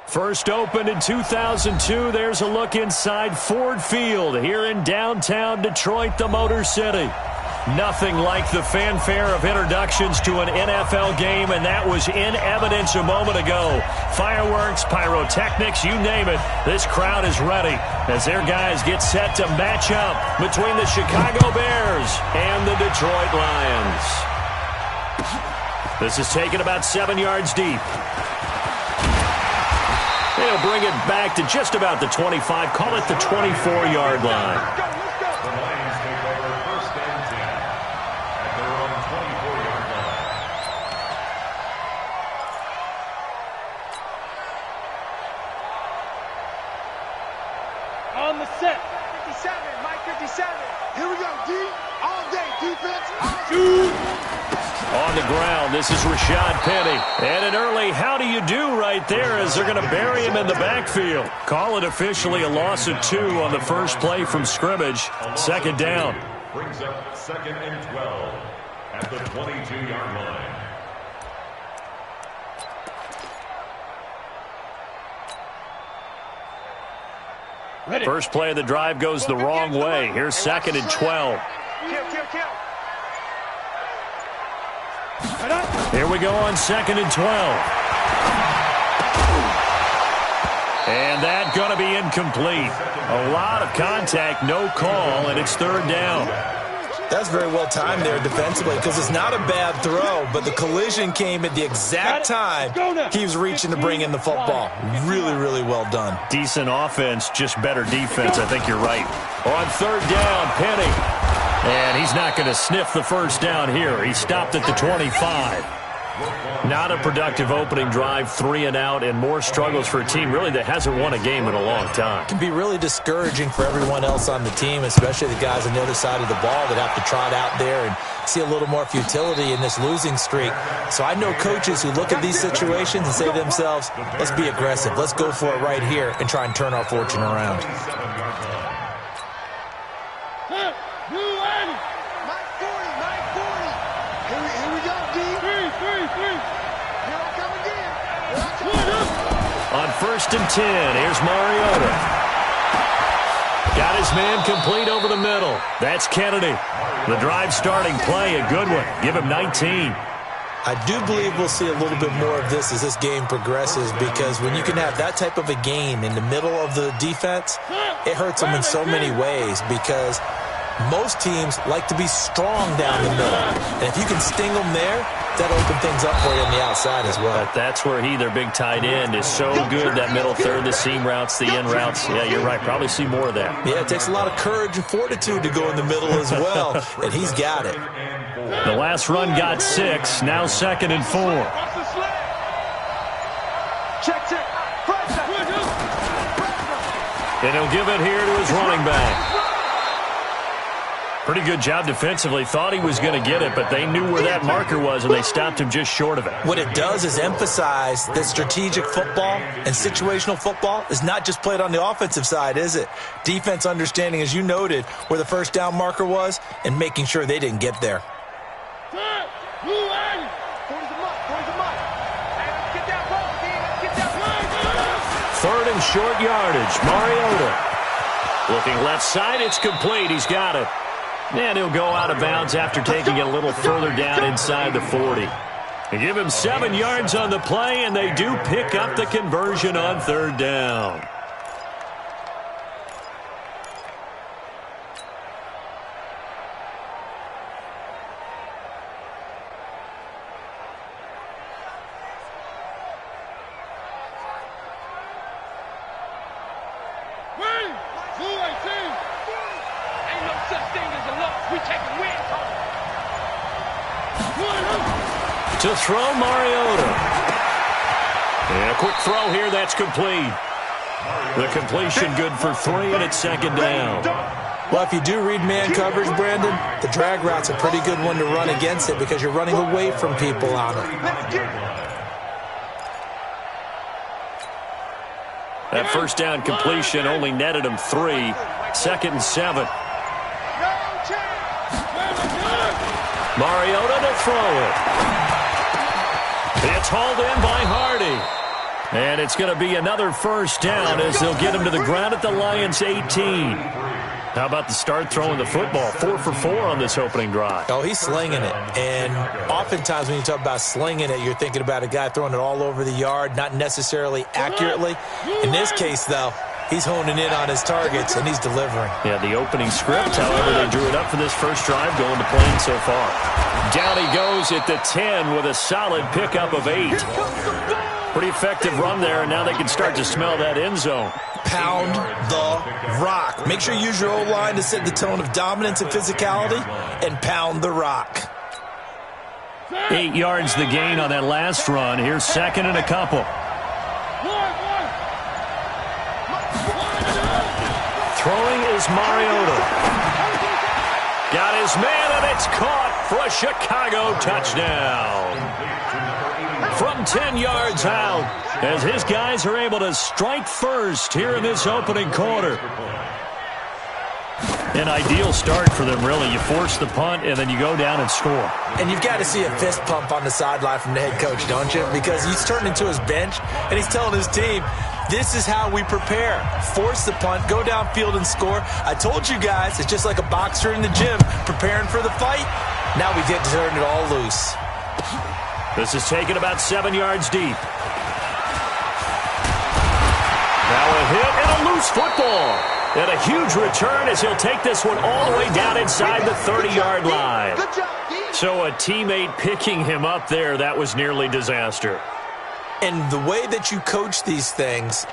First opened in 2002, there's a look inside Ford Field here in downtown Detroit, the Motor City. Nothing like the fanfare of introductions to an NFL game, and that was in evidence a moment ago. Fireworks, pyrotechnics, you name it. This crowd is ready as their guys get set to match up between the Chicago Bears and the Detroit Lions. This is taken about 7 yards deep. They'll bring it back to just about the 25, call it the 24-yard line. The Lions take over 1st and 10 at their own 24-yard line. On the set. 57, Mike 57. Here we go, D. All day, defense. Shoot. On the ground, this is Rashad Penny. And an early how do you do right there as they're going to bury him in the backfield. Call it officially a loss of 2 on the first play from scrimmage. 2nd down. Brings up 2nd and 12 at the 22-yard line. Ready. First play of the drive goes the wrong way. Here's 2nd and 12. Kill. Here we go on 2nd and 12. And that's going to be incomplete. A lot of contact, no call, and it's 3rd down. That's very well timed there defensively because it's not a bad throw, but the collision came at the exact time he was reaching to bring in the football. Really, really well done. Decent offense, just better defense. I think you're right. On 3rd down, Penny. And he's not going to sniff the first down here. He stopped at the 25. Not a productive opening drive, 3 and out, and more struggles for a team really that hasn't won a game in a long time. It can be really discouraging for everyone else on the team, especially the guys on the other side of the ball that have to trot out there and see a little more futility in this losing streak. So I know coaches who look at these situations and say to themselves, let's be aggressive. Let's go for it right here and try and turn our fortune around. On 1st and 10, here's Mariota. Got his man complete over the middle. That's Kennedy. The drive starting play, a good one. Give him 19. I do believe we'll see a little bit more of this as this game progresses because when you can have that type of a gain in the middle of the defense, it hurts them in so many ways because most teams like to be strong down the middle. And if you can sting them there, that'll open things up for you on the outside as well. But that's where their big tight end, is so good, that middle third, the seam routes, the in routes. Yeah, you're right. Probably see more of that. Yeah, it takes a lot of courage and fortitude to go in the middle as well, and he's got it. The last run got 6, now 2nd and 4. And he'll give it here to his running back. Pretty good job defensively. Thought he was going to get it, but they knew where that marker was, and they stopped him just short of it. What it does is emphasize that strategic football and situational football is not just played on the offensive side, is it? Defense understanding, as you noted, where the first down marker was and making sure they didn't get there. 3rd and short yardage. Mariota. Looking left side, it's complete. He's got it. And he'll go out of bounds after taking it a little further down inside the 40. They give him 7 yards on the play, and they do pick up the conversion on 3rd down. To throw, Mariota. And a quick throw here, that's complete. The completion good for 3, and it's 2nd down. Well, if you do read man coverage, Brandon, the drag route's a pretty good one to run against it because you're running away from people on it. That first down completion only netted him 3. 2nd and 7. Mariota to throw it. It's hauled in by Hardy. And it's going to be another first down as they'll get him to the ground at the Lions' 18. How about the start throwing the football? 4 for 4 on this opening drive. Oh, he's slinging it. And oftentimes when you talk about slinging it, you're thinking about a guy throwing it all over the yard, not necessarily accurately. In this case, though, he's honing in on his targets, and he's delivering. Yeah, the opening script, however, they drew it up for this first drive going to Plain so far. Down he goes at the 10 with a solid pickup of 8. Pretty effective run there, and now they can start to smell that end zone. Pound the rock. Make sure you use your O-line to set the tone of dominance and physicality, and pound the rock. 8 yards the gain on that last run. Here's second and a couple. Throwing is Mariota. Got his man, and it's caught for a Chicago touchdown. From 10 yards out, as his guys are able to strike first here in this opening quarter. An ideal start for them, really. You force the punt, and then you go down and score. And you've got to see a fist pump on the sideline from the head coach, don't you? Because he's turned into his bench, and he's telling his team, this is how we prepare. Force the punt, go downfield and score. I told you guys, it's just like a boxer in the gym preparing for the fight. Now we get to turn it all loose. This is taken about 7 yards deep. Now a hit and a loose football. And a huge return as he'll take this one all the way down inside the 30-yard line. So a teammate picking him up there, that was nearly disaster. And the way that you coach these things,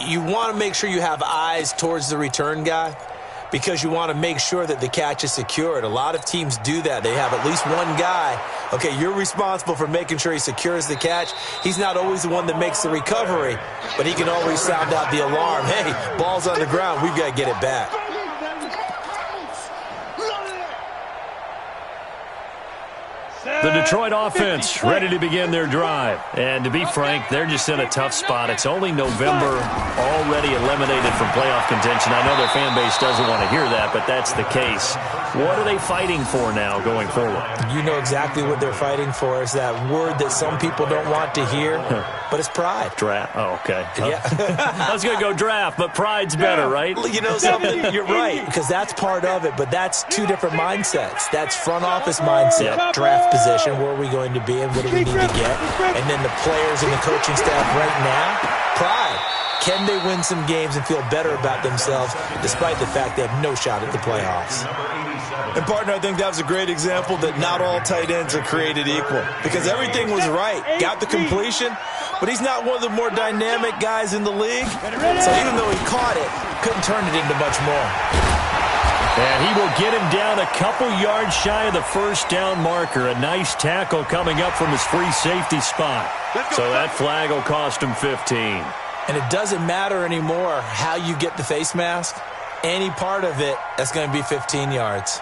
you want to make sure you have eyes towards the return guy because you want to make sure that the catch is secured. A lot of teams do that. They have at least one guy. Okay, you're responsible for making sure he secures the catch. He's not always the one that makes the recovery, but he can always sound out the alarm. Hey, ball's on the ground. We've got to get it back. The Detroit offense ready to begin their drive. And to be frank, they're just in a tough spot. It's only November, already eliminated from playoff contention. I know their fan base doesn't want to hear that, but that's the case. What are they fighting for now going forward? You know exactly what they're fighting for. Is that word that some people don't want to hear, but it's pride. Draft. Oh, okay. Yeah. I was going to go draft, but pride's better, right? You know something? You're right, because that's part of it, but that's two different mindsets. That's front office mindset, draft position, where are we going to be and what do we need to get? And then the players and the coaching staff right now, pride. Can they win some games and feel better about themselves despite the fact they have no shot at the playoffs? And, partner, I think that was a great example that not all tight ends are created equal because everything was right. Got the completion, but he's not one of the more dynamic guys in the league. So even though he caught it, couldn't turn it into much more. And he will get him down a couple yards shy of the first down marker. A nice tackle coming up from his free safety spot. So that flag will cost him 15. And it doesn't matter anymore how you get the face mask. Any part of it, that's going to be 15 yards.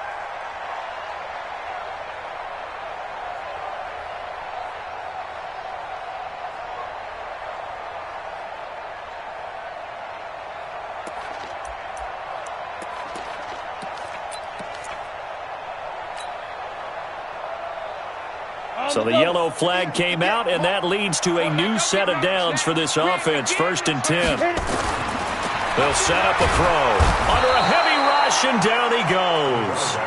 So the yellow flag came out, and that leads to a new set of downs for this offense. 1st and 10. They'll set up a throw. Under a heavy rush, and down he goes.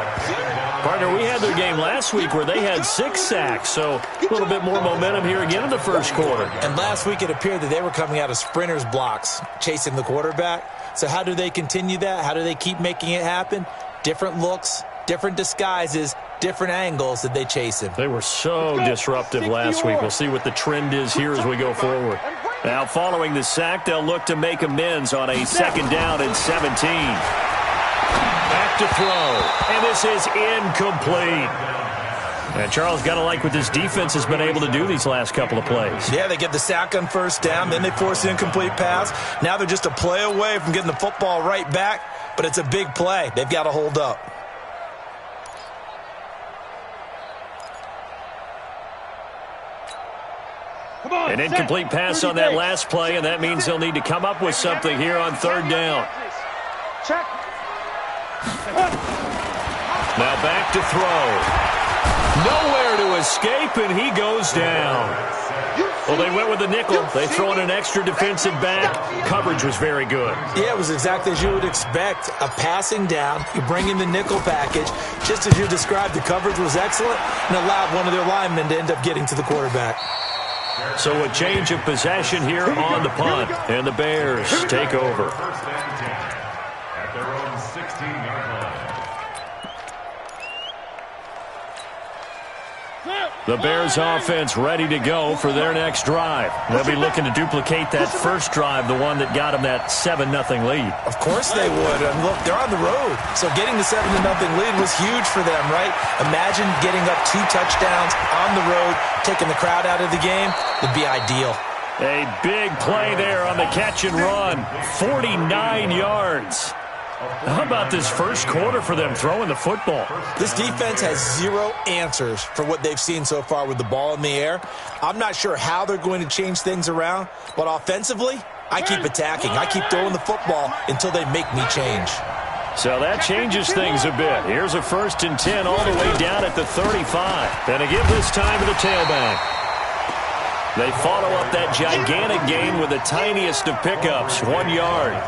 Partner, we had their game last week where they had 6 sacks, so a little bit more momentum here again in the first quarter. And last week it appeared that they were coming out of sprinters blocks, chasing the quarterback. So how do they continue that? How do they keep making it happen? Different looks, different disguises, different angles that they chase him. They were so disruptive last week. We'll see what the trend is here as we go forward. Now, following the sack, they'll look to make amends on a 2nd down and 17. Back to throw, and this is incomplete. And Charles, got to like what this defense has been able to do these last couple of plays. Yeah, they get the sack on 1st down, then they force the incomplete pass. Now they're just a play away from getting the football right back, but it's a big play. They've got to hold up. An incomplete pass on that last play, and that means they'll need to come up with something here on 3rd down. Now back to throw. Nowhere to escape, and he goes down. Well, they went with the nickel. They throw in an extra defensive back. Coverage was very good. Yeah, it was exactly as you would expect. A passing down, you bring in the nickel package. Just as you described, the coverage was excellent and allowed one of their linemen to end up getting to the quarterback. So a change of possession here on the punt, and the Bears take over. First and 10 at their own 16-yard line. The Bears offense ready to go for their next drive. They'll be looking to duplicate that first drive, the one that got them that 7-0 lead. Of course they would. And look, they're on the road. So getting the 7-0 lead was huge for them, right? Imagine getting up 2 touchdowns on the road, taking the crowd out of the game. Would be ideal. A big play there on the catch and run. 49 yards. How about this first quarter for them throwing the football? This defense has 0 answers for what they've seen so far with the ball in the air. I'm not sure how they're going to change things around, but offensively, I keep attacking. I keep throwing the football until they make me change. So that changes things a bit. Here's a 1st and 10 all the way down at the 35. And to give this time to the tailback. They follow up that gigantic gain with the tiniest of pickups, 1 yard.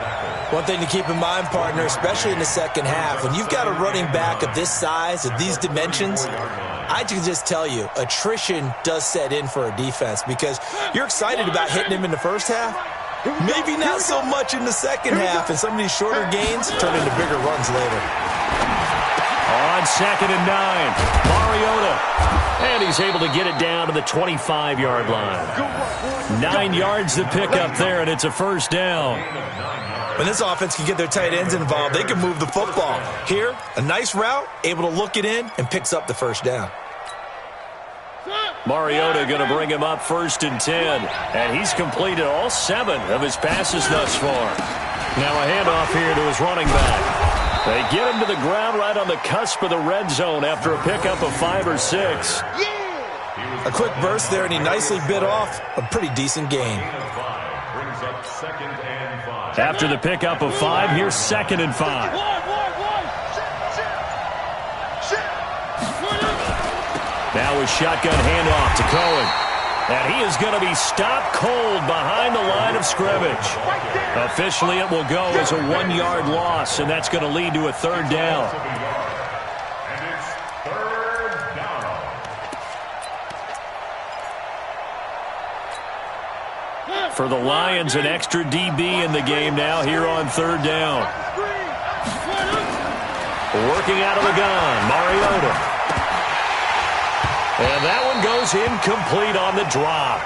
One thing to keep in mind, partner, especially in the second half, when you've got a running back of this size, of these dimensions, I can just tell you, attrition does set in for a defense because you're excited about hitting him in the first half. Maybe not so much in the second half, and some of these shorter gains turn into bigger runs later. On 2nd and 9, Mariota. And he's able to get it down to the 25-yard line. 9 yards to pick up there, and it's a first down. When this offense can get their tight ends involved, they can move the football. Here, a nice route, able to look it in, and picks up the first down. Mariota going to bring him up 1st and 10. And he's completed all 7 of his passes thus far. Now a handoff here to his running back. They get him to the ground right on the cusp of the red zone after a pickup of 5 or 6. A quick burst there, and he nicely bit off a pretty decent gain. After the pickup of 5, here's 2nd and 5. Now a shotgun handoff to Cohen. And he is going to be stopped cold behind the line of scrimmage. Officially, it will go as a 1-yard loss, and that's going to lead to a 3rd down. And it's 3rd down. For the Lions, an extra DB in the game now here on 3rd down. Working out of the gun, Mariota. And that one goes incomplete on the drop.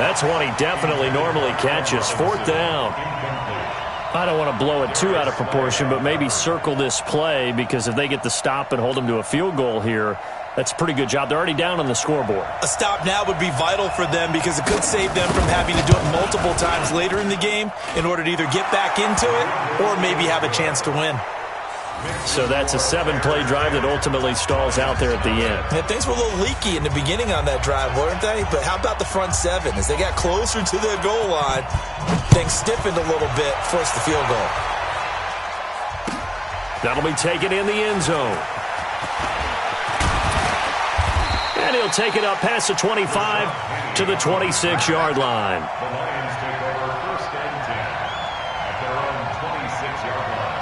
That's one he definitely normally catches. 4th down. I don't want to blow it too out of proportion, but maybe circle this play because if they get the stop and hold them to a field goal here, that's a pretty good job. They're already down on the scoreboard. A stop now would be vital for them because it could save them from having to do it multiple times later in the game in order to either get back into it or maybe have a chance to win. So that's a 7-play drive that ultimately stalls out there at the end. Yeah, things were a little leaky in the beginning on that drive, weren't they? But how about the front 7? As they got closer to their goal line, things stiffened a little bit, forced the field goal. That'll be taken in the end zone. And he'll take it up past the 25 to the 26-yard line. The Lions take over 1st and 10 at their own 26-yard line.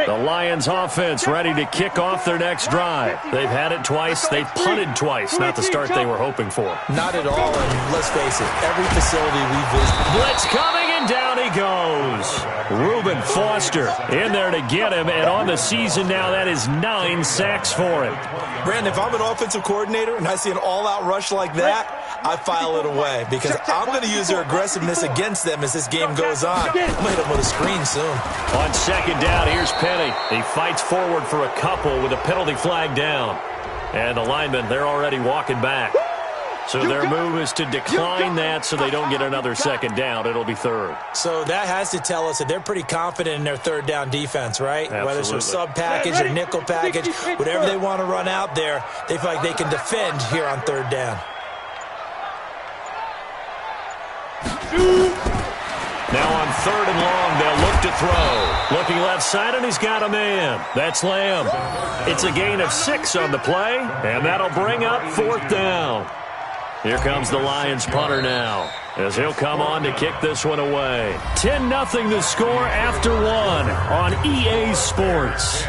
The Lions offense ready to kick off their next drive. They've had it twice. They've punted twice. Not the start they were hoping for. Not at all, and let's face it, every facility we visit. Blitz coming, and down he goes. Reuben Foster in there to get him, and on the season now, that is 9 sacks for him. Brandon, if I'm an offensive coordinator and I see an all-out rush like that, I file it away because I'm going to use their aggressiveness against them as this game goes on. I'm going to hit them with a screen soon. On 2nd down, here's Penny. He fights forward for a couple with a penalty flag down. And the linemen, they're already walking back. So their move is to decline that so they don't get another 2nd down. It'll be 3rd. So that has to tell us that they're pretty confident in their 3rd down defense, right? Absolutely. Whether it's a sub-package or nickel package, whatever they want to run out there, they feel like they can defend here on 3rd down. Now on 3rd and long. They'll look to throw. Looking left side, and he's got a man. That's Lamb. It's a gain of 6 on the play, and that'll bring up 4th down. Here comes the Lions punter now, as he'll come on to kick this one away. 10-0 the score after 1 on EA Sports.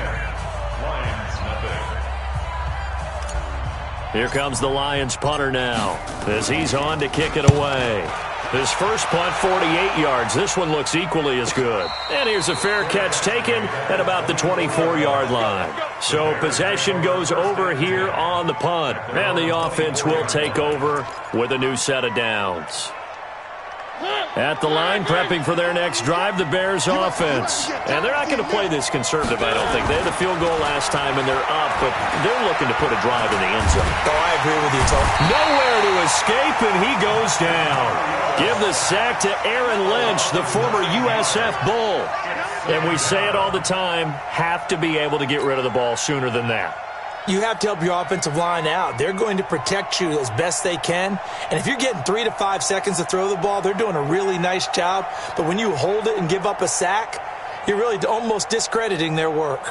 Here comes the Lions punter now, as he's on to kick it away. His first punt, 48 yards. This one looks equally as good. And here's a fair catch taken at about the 24-yard line. So possession goes over here on the punt. And the offense will take over with a new set of downs. At the line, prepping for their next drive, the Bears offense. And they're not going to play this conservative, I don't think. They had a field goal last time, and they're up, but they're looking to put a drive in the end zone. Oh, I agree with you, Tom. Nowhere to escape, and he goes down. Give the sack to Aaron Lynch, the former USF Bull. And we say it all the time, have to be able to get rid of the ball sooner than that. You have to help your offensive line out. They're going to protect you as best they can. And if you're getting 3 to 5 seconds to throw the ball, they're doing a really nice job. But when you hold it and give up a sack, you're really almost discrediting their work.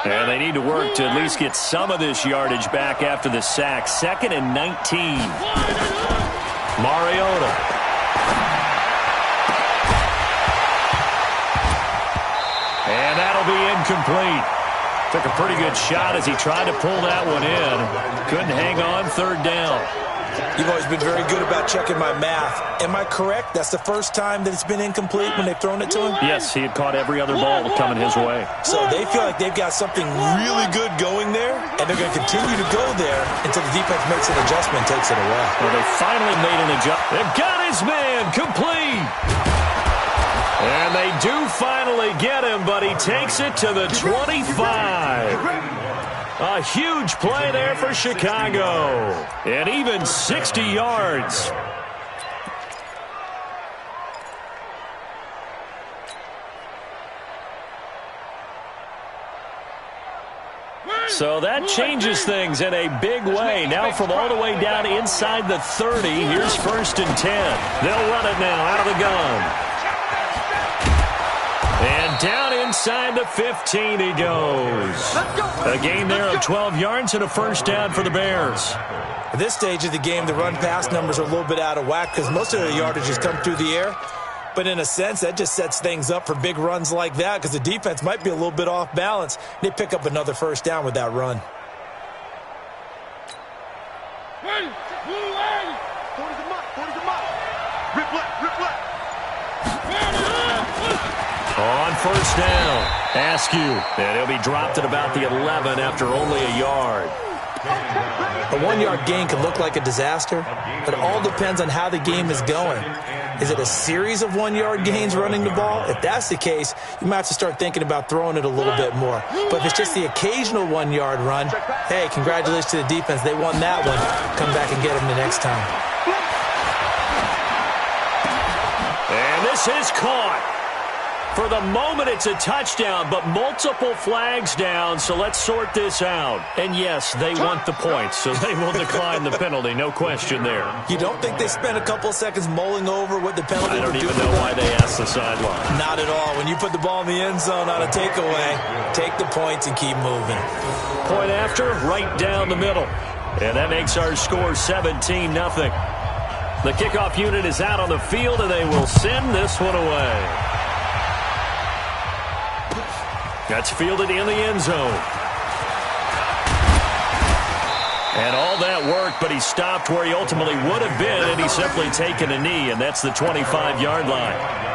And they need to work to at least get some of this yardage back after the sack. 2nd and 19. Mariota. And that'll be incomplete. Took a pretty good shot as he tried to pull that one in. Couldn't hang on. 3rd down. You've always been very good about checking my math. Am I correct? That's the first time that it's been incomplete when they've thrown it to him? Yes, he had caught every other ball coming his way. So they feel like they've got something really good going there, and they're going to continue to go there until the defense makes an adjustment and takes it away. Well, they finally made an adjustment. They've got his man complete. And they do finally get him, but he takes it to the 25. A huge play there for Chicago. And even 60 yards. So that changes things in a big way. Now from all the way down inside the 30, here's 1st and 10. They'll run it now out of the gun. And down inside the 15 he goes. A gain there of 12 yards and a 1st down for the Bears. At this stage of the game, the run-pass numbers are a little bit out of whack because most of the yardage has come through the air. But in a sense, that just sets things up for big runs like that because the defense might be a little bit off balance. They pick up another 1st down with that run. On 1st down, Askew. And he'll be dropped at about the 11 after only a yard. A 1-yard gain can look like a disaster, but it all depends on how the game is going. Is it a series of 1-yard gains running the ball? If that's the case, you might have to start thinking about throwing it a little bit more. But if it's just the occasional 1-yard run, hey, congratulations to the defense. They won that one. Come back and get them the next time. And this is caught. For the moment, it's a touchdown, but multiple flags down, so let's sort this out. And yes, they want the points, so they will decline the penalty, no question there. You don't think they spent a couple of seconds mulling over what the penalty I don't would do? even know why they asked the sideline. Not at all. When you put the ball in the end zone on a takeaway, take the points and keep moving. Point after, right down the middle. And that makes our score 17-0. The kickoff unit is out on the field, and they will send this one away. That's fielded in the end zone. And all that work, but he stopped where he ultimately would have been, and he's simply taken a knee, and that's the 25-yard line.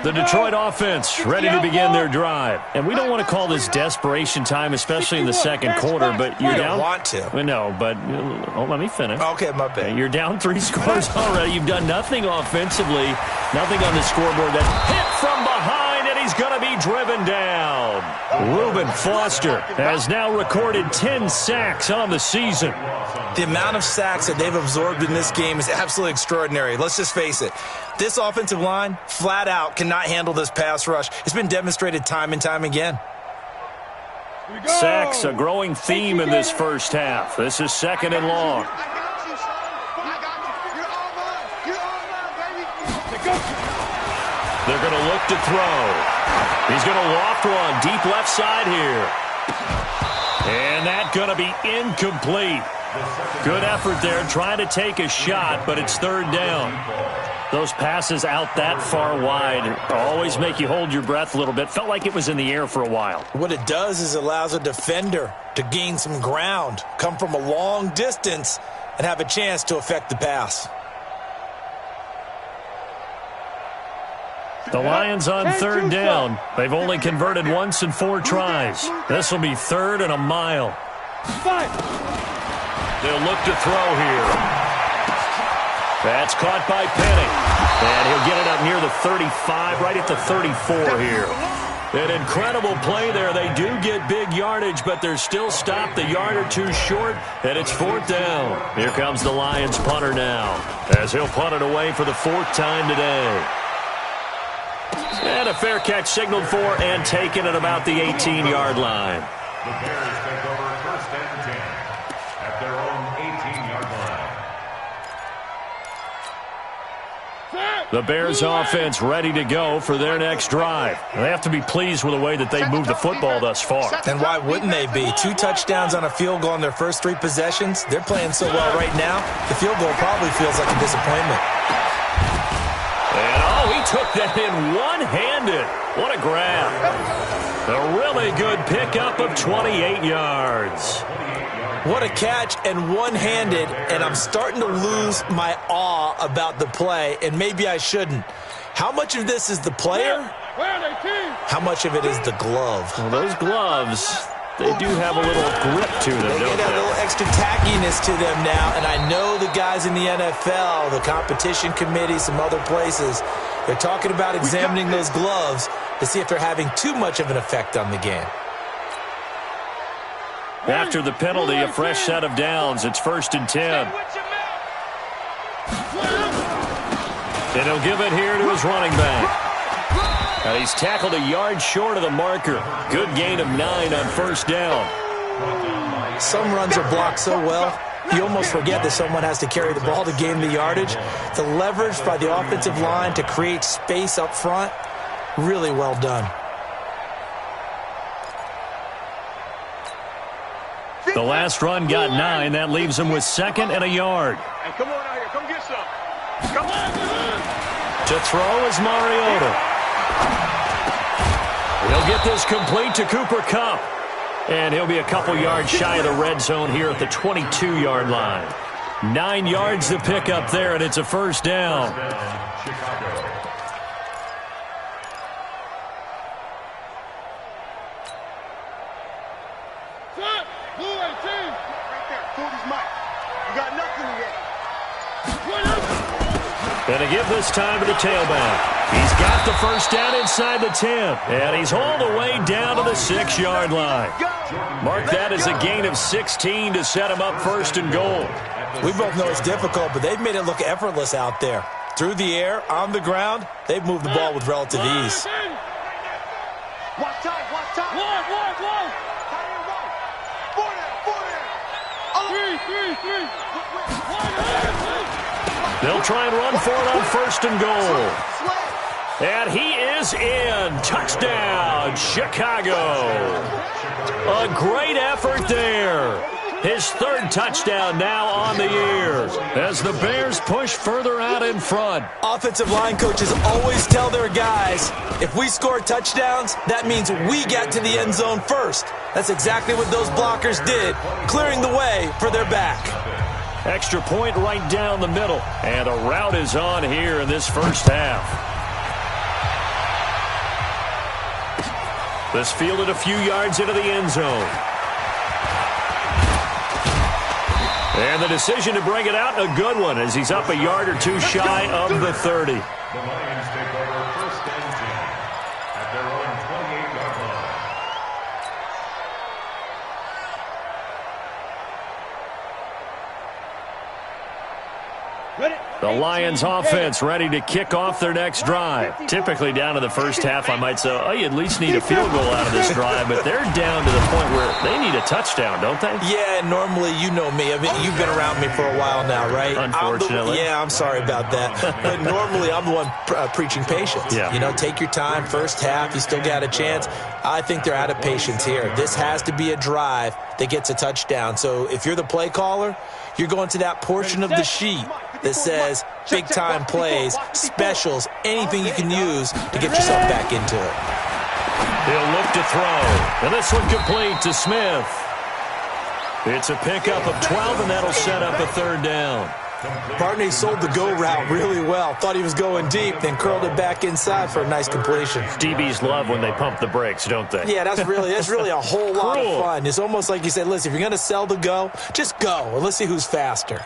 The Detroit offense ready to begin their drive. And we don't want to call this desperation time, especially in the second quarter, but you're down. You don't want to. No, but let me finish. Okay, my bad. You're down 3 scores already. You've done nothing offensively, nothing on the scoreboard. That hit from behind, and he's going to be driven down. Reuben Foster has now recorded 10 sacks on the season. The amount of sacks that they've absorbed in this game is absolutely extraordinary. Let's just face it. This offensive line, flat out, cannot handle this pass rush. It's been demonstrated time and time again. Sacks, a growing theme in this first half. This is 2nd and long. They're going to look to throw. He's going to loft one deep left side here. And that's going to be incomplete. Good effort there trying to take a shot, but it's 3rd down. Those passes out that far wide always make you hold your breath a little bit. Felt like it was in the air for a while. What it does is it allows a defender to gain some ground, come from a long distance, and have a chance to affect the pass. The Lions on 3rd down. They've only converted once in 4 tries. This will be 3rd and a mile. They'll look to throw here. That's caught by Penny. And he'll get it up near the 35, right at the 34 here. An incredible play there. They do get big yardage, but they're still stopped a yard or two short, and it's 4th down. Here comes the Lions punter now, as he'll punt it away for the 4th time today. And a fair catch signaled for and taken at about the 18-yard line. The Bears take over 1st and 10 at their own 18-yard line. The Bears offense ready to go for their next drive. They have to be pleased with the way that they've moved the football thus far. And why wouldn't they be? 2 touchdowns on a field goal in their first 3 possessions. They're playing so well right now, the field goal probably feels like a disappointment. And he took that in one-handed. What a grab. A really good pickup of 28 yards. What a catch and one-handed, and I'm starting to lose my awe about the play, and maybe I shouldn't. How much of this is the player? How much of it is the glove? Well, those gloves, they do have a little grip to them, They don't get a they? little extra tackiness to them now, and I know the guys in the NFL, the competition committee, some other places, they're talking about examining those gloves to see if they're having too much of an effect on the game. After the penalty, a fresh set of downs. It's 1st and 10. And he'll give it here to his running back. And he's tackled a yard short of the marker. Good gain of 9 on 1st down. Some runs are blocked so well, you almost forget that someone has to carry the ball to gain the yardage. The leverage by the offensive line to create space up front, really well done. The last run got 9. That leaves him with 2nd and a yard. Hey, come on out here. Come get some. Come on. To throw is Mariota. He'll get this complete to Cooper Kupp. And he'll be a couple yards shy of the red zone here at the 22-yard line. 9 yards to pick up there, and it's a 1st down. Chicago. And to give this time to the tailback. He's got the 1st down inside the 10. And he's hauled away down to the 6-yard line. Mark that as a gain of 16 to set him up 1st and goal. We both know it's difficult, but they've made it look effortless out there. Through the air, on the ground, they've moved the ball with relative ease. Watch time, watch time. One. Three. They'll try and run for it on 1st and goal. And he is in. Touchdown, Chicago. A great effort there. His 3rd touchdown now on the year as the Bears push further out in front. Offensive line coaches always tell their guys, if we score touchdowns, that means we get to the end zone first. That's exactly what those blockers did, clearing the way for their back. Extra point right down the middle. And a route is on here in this first half. This fielded a few yards into the end zone. And the decision to bring it out, a good one, as he's up a yard or two shy of the 30. The Lions take over 1st and 10 at their own The Lions offense ready to kick off their next drive. Typically down to the first half, I might say, oh, you at least need a field goal out of this drive, but they're down to the point where they need a touchdown, don't they? Yeah, normally, you know me. I mean, you've been around me for a while now, right? Unfortunately. I'm sorry about that. But normally, I'm the one preaching patience. Yeah. You know, take your time. First half, you still got a chance. I think they're out of patience here. This has to be a drive that gets a touchdown. So if you're the play caller, you're going to that portion of the sheet that says big-time plays, specials, anything you can use to get yourself back into it. He'll look to throw. And this one complete to Smith. It's a pickup of 12, and that'll set up a third down. Partner, he sold the go route really well. Thought he was going deep, then curled it back inside for a nice completion. DBs love when they pump the brakes, don't they? Yeah, that's really a whole lot of fun. It's almost like you said, listen, if you're going to sell the go, just go, and let's see who's faster.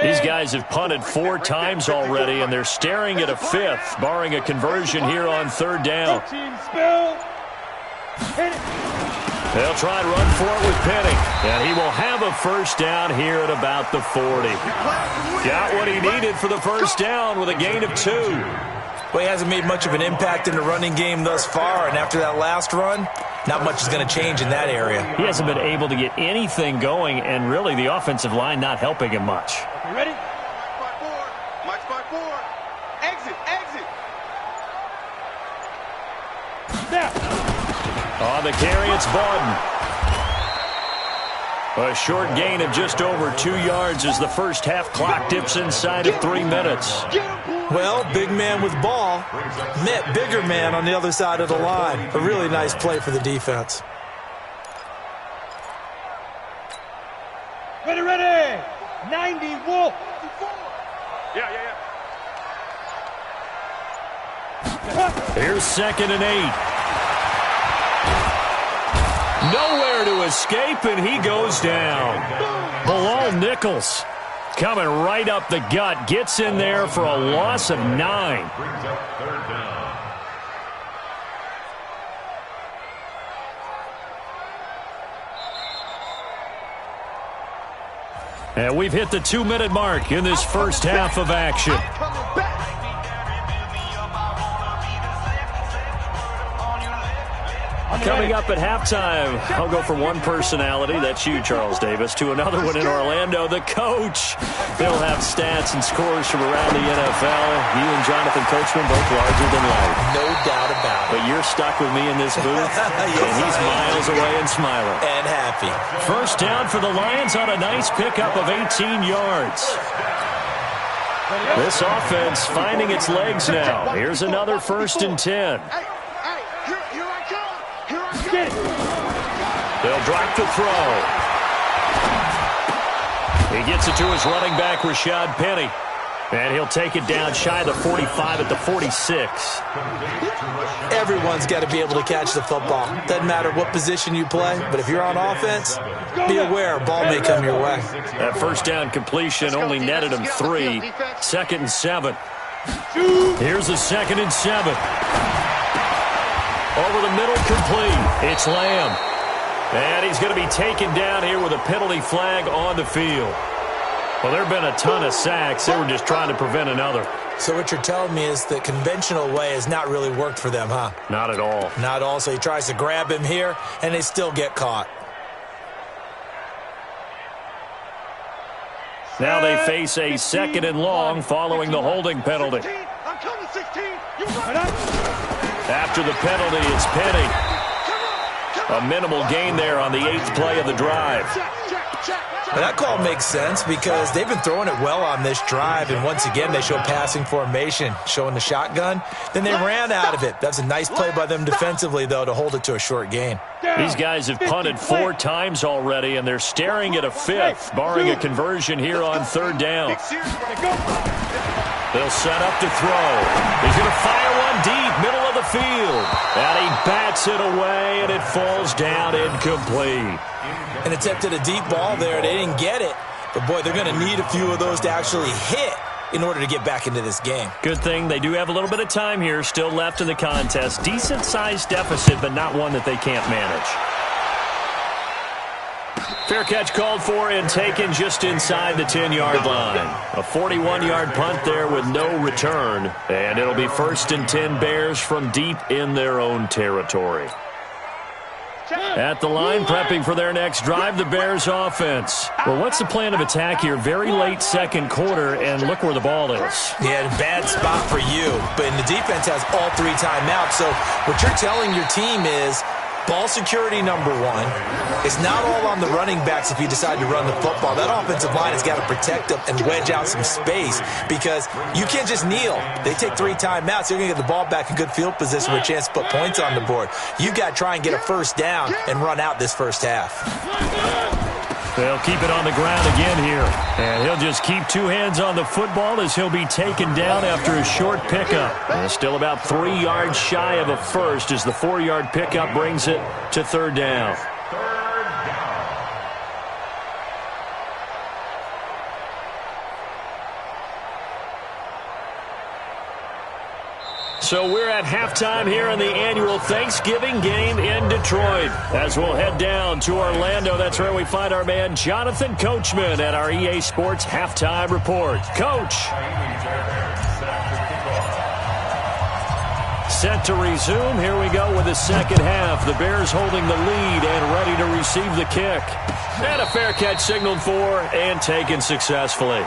These guys have punted 4 times already, and they're staring at a 5th, barring a conversion here on third down. They'll try and run for it with Penny, and he will have a first down here at about the 40. Got what he needed for the first down with a gain of 2. Well, he hasn't made much of an impact in the running game thus far, and after that last run, not much is going to change in that area. He hasn't been able to get anything going, and really the offensive line not helping him much. You ready? Mike's by 4. Exit. Now. On the carry, it's Bawden. A short gain of just over 2 yards as the first half clock dips inside of 3 minutes. Well, big man with ball met bigger man on the other side of the line. A really nice play for the defense. Ready. 90 Wolf. Yeah. Here's 2nd and 8. Nowhere to escape, and he goes down. Bilal Nichols coming right up the gut. Gets in there for a loss of 9. Brings up third down. And we've hit the 2-minute mark in this first half of action. Coming up at halftime, I'll go from one personality, that's you, Charles Davis, to another one in Orlando, the coach. They'll have stats and scores from around the NFL. You and Jonathan Coachman both larger than life. No doubt about it. But you're stuck with me in this booth, and he's miles away and smiling. And happy. First down for the Lions on a nice pickup of 18 yards. This offense finding its legs now. Here's another 1st and 10. They'll drop the throw. He gets it to his running back, Rashad Penny. And he'll take it down shy of the 45 at the 46. Everyone's got to be able to catch the football. Doesn't matter what position you play, but if you're on offense, be aware a ball may come your way. That first down completion only netted him 3. 2nd and 7. Here's a 2nd and 7. Over the middle, complete. It's Lamb. And he's going to be taken down here with a penalty flag on the field. Well, there have been a ton of sacks. They were just trying to prevent another. So what you're telling me is the conventional way has not really worked for them, huh? Not at all. Not at all. So he tries to grab him here, and they still get caught. Now they face a 2nd and long following the holding penalty. I'm coming, 16. After the penalty, it's Penny. A minimal gain there on the 8th play of the drive. But that call makes sense because they've been throwing it well on this drive, and once again they show passing formation, showing the shotgun. Then they ran out of it. That's a nice play by them defensively, though, to hold it to a short gain. These guys have punted 4 times already, and they're staring at a 5th, barring a conversion here on third down. They'll set up to throw. He's going to fire one deep, middle of the field. And he bats it away, and it falls down incomplete. And attempted a deep ball there. They didn't get it. But, boy, they're going to need a few of those to actually hit in order to get back into this game. Good thing they do have a little bit of time here still left in the contest. Decent-sized deficit, but not one that they can't manage. Fair catch called for and taken just inside the 10-yard line. A 41-yard punt there with no return. And it'll be 1st and 10 Bears from deep in their own territory. At the line, prepping for their next drive, the Bears offense. Well, what's the plan of attack here? Very late second quarter, and look where the ball is. Yeah, bad spot for you. But the defense has all 3 timeouts. So what you're telling your team is ball security, number 1. It's not all on the running backs if you decide to run the football. That offensive line has got to protect them and wedge out some space because you can't just kneel. They take 3 timeouts. They're going to get the ball back in good field position with a chance to put points on the board. You've got to try and get a first down and run out this first half. They'll keep it on the ground again here. And he'll just keep 2 hands on the football as he'll be taken down after a short pickup. And still about 3 yards shy of a first as the 4-yard pickup brings it to 3rd down. So we're at halftime here in the annual Thanksgiving game in Detroit. As we'll head down to Orlando, that's where we find our man Jonathan Coachman at our EA Sports Halftime Report. Coach. Set to resume. Here we go with the second half. The Bears holding the lead and ready to receive the kick. And a fair catch signaled for and taken successfully.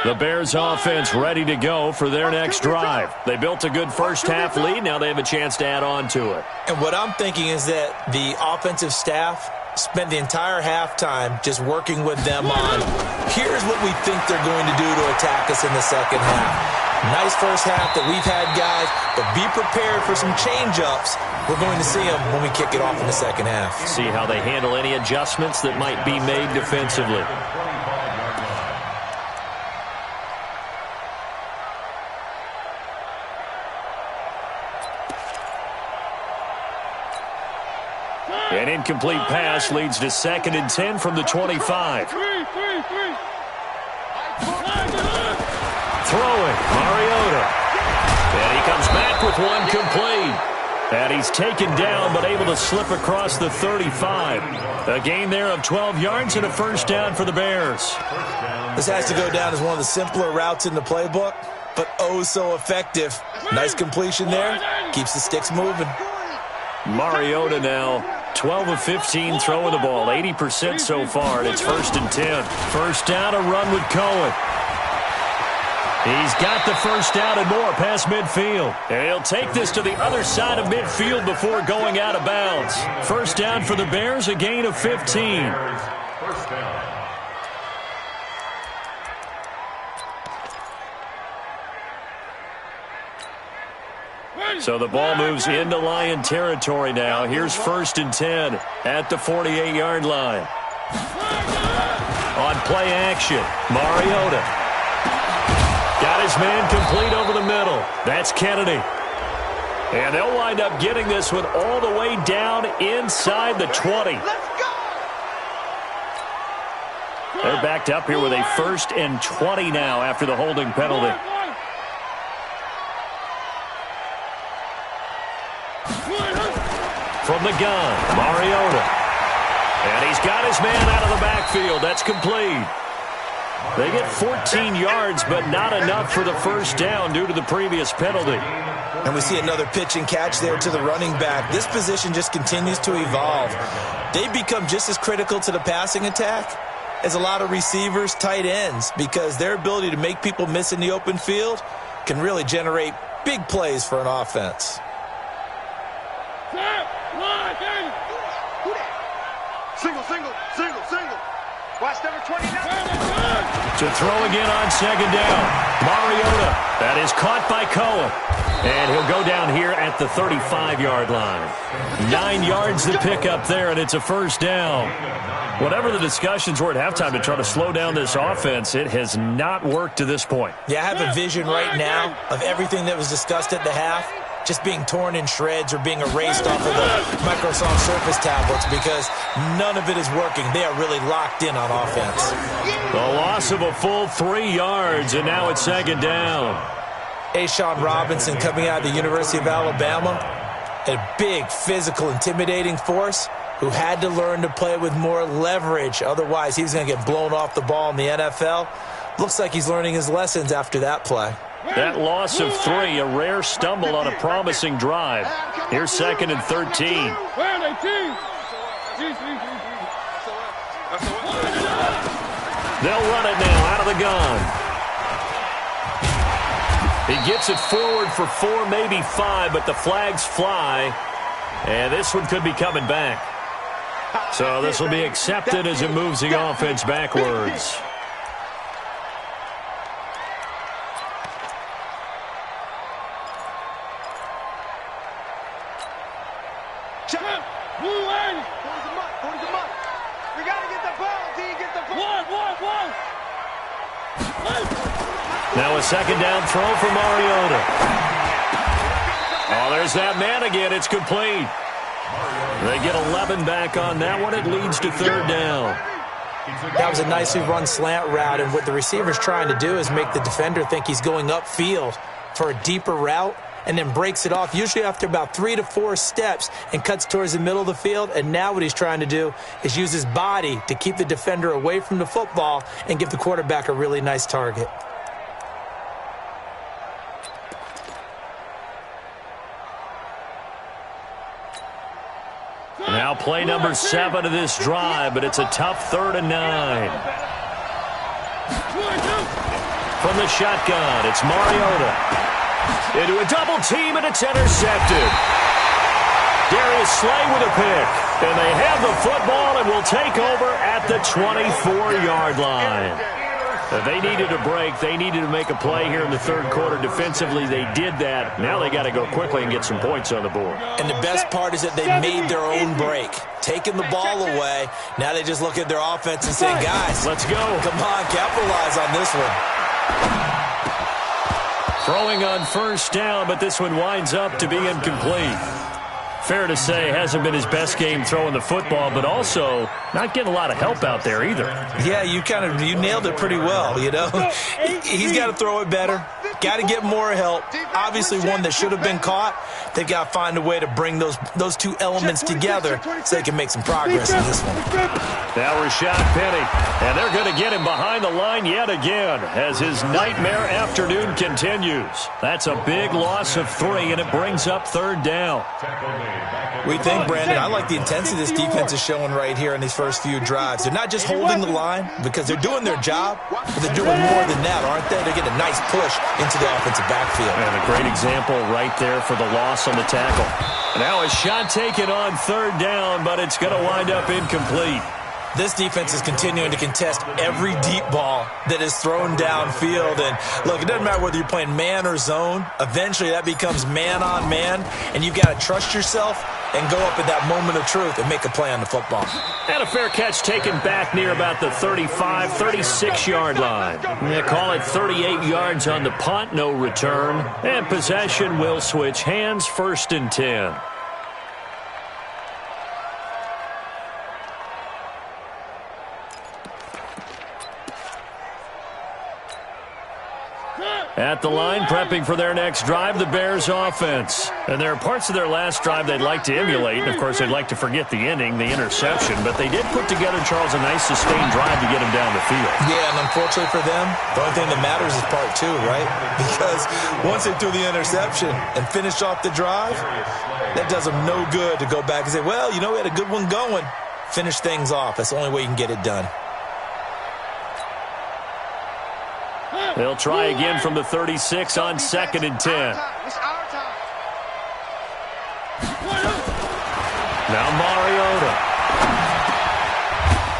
The Bears offense ready to go for their next drive. They built a good first half lead. Now they have a chance to add on to it. And what I'm thinking is that the offensive staff spent the entire halftime just working with them on, here's what we think they're going to do to attack us in the second half. Nice first half that we've had, guys, but be prepared for some change-ups. We're going to see them when we kick it off in the second half. See how they handle any adjustments that might be made defensively. An incomplete pass leads to 2nd and 10 from the 25. Throwing, Mariota. And he comes back with one complete. And he's taken down but able to slip across the 35. A gain there of 12 yards and a first down for the Bears. This has to go down as one of the simpler routes in the playbook, but oh so effective. Nice completion there. Keeps the sticks moving. Mariota now 12 of 15 throwing the ball, 80% so far, and it's 1st and 10. First down, a run with Cohen. He's got the first down and more past midfield. And he'll take this to the other side of midfield before going out of bounds. First down for the Bears, a gain of 15. First down. So the ball moves into Lion territory now. Here's 1st and 10 at the 48-yard line. On play action, Mariota. Got his man complete over the middle. That's Kennedy. And they'll wind up getting this one all the way down inside the 20. They're backed up here with a 1st and 20 now after the holding penalty. From the gun, Mariota. And he's got his man out of the backfield. That's complete. They get 14 yards, but not enough for the first down due to the previous penalty. And we see another pitch and catch there to the running back. This position just continues to evolve. They become just as critical to the passing attack as a lot of receivers, tight ends, because their ability to make people miss in the open field can really generate big plays for an offense. Single. Watch number 29. To throw again on second down. Mariota. That is caught by Cohen. And he'll go down here at the 35-yard line. 9 yards to pick up there, and it's a first down. Whatever the discussions were at halftime to try to slow down this offense, it has not worked to this point. Yeah, I have a vision right now of everything that was discussed at the half just being torn in shreds or being erased off of the Microsoft Surface tablets because none of it is working. They are really locked in on offense. The loss of a full 3 yards, and now it's second down. Ashawn Robinson coming out of the University of Alabama, a big, physical, intimidating force who had to learn to play with more leverage. Otherwise, he was going to get blown off the ball in the NFL. Looks like he's learning his lessons after that play. That loss of 3, a rare stumble on a promising drive. Here's second and 13. They'll run it now out of the gun. He gets it forward for 4, maybe 5, but the flags fly. And this one could be coming back. So this will be accepted as it moves the offense backwards. We got to get the ball, D. Get the ball. Now a second down throw for Mariota. Oh, there's that man again. It's complete. They get 11 back on that one. It leads to third down. That was a nicely run slant route, and what the receiver's trying to do is make the defender think he's going upfield for a deeper route and then breaks it off, usually after about 3 to 4 steps, and cuts towards the middle of the field. And now what he's trying to do is use his body to keep the defender away from the football and give the quarterback a really nice target. Now play number 7 of this drive, but it's a tough 3rd and 9. From the shotgun, it's Mariota. Into a double team, and it's intercepted. Darius Slay with a pick. And they have the football and will take over at the 24-yard line. They needed a break. They needed to make a play here in the third quarter. Defensively, they did that. Now they got to go quickly and get some points on the board. And the best part is that they made their own break. Taking the ball away. Now they just look at their offense and say, guys, let's go. Come on, capitalize on this one. Throwing on first down, but this one winds up to be incomplete. Fair to say, hasn't been his best game throwing the football, but also not getting a lot of help out there either. Yeah, you nailed it pretty well, you know. He's got to throw it better. Got to get more help. Obviously one that should have been caught. They've got to find a way to bring those two elements together so they can make some progress in this one. Now Rashad Penny, and they're going to get him behind the line yet again as his nightmare afternoon continues. That's a big loss of 3, and it brings up third down. We think, Brandon, I like the intensity this defense is showing right here in these first few drives. They're not just holding the line because they're doing their job, but they're doing more than that, aren't they? They're getting a nice push into the offensive backfield. And a great example right there for the loss on the tackle. Now a shot taken on third down, but it's going to wind up incomplete. This defense is continuing to contest every deep ball that is thrown downfield. And, look, it doesn't matter whether you're playing man or zone. Eventually that becomes man-on-man, and you've got to trust yourself and go up at that moment of truth and make a play on the football. And a fair catch taken back near about the 35, 36-yard line. They call it 38 yards on the punt, no return. And possession will switch hands, 1st and 10. At the line, prepping for their next drive, the Bears offense. And there are parts of their last drive they'd like to emulate. And, of course, they'd like to forget the ending, the interception. But they did put together, Charles, a nice sustained drive to get him down the field. Yeah, and unfortunately for them, the only thing that matters is part 2, right? Because once they threw the interception and finished off the drive, that does them no good to go back and say, well, you know, we had a good one going. Finish things off. That's the only way you can get it done. They'll try again from the 36 on 2nd and 10. Now Mariota.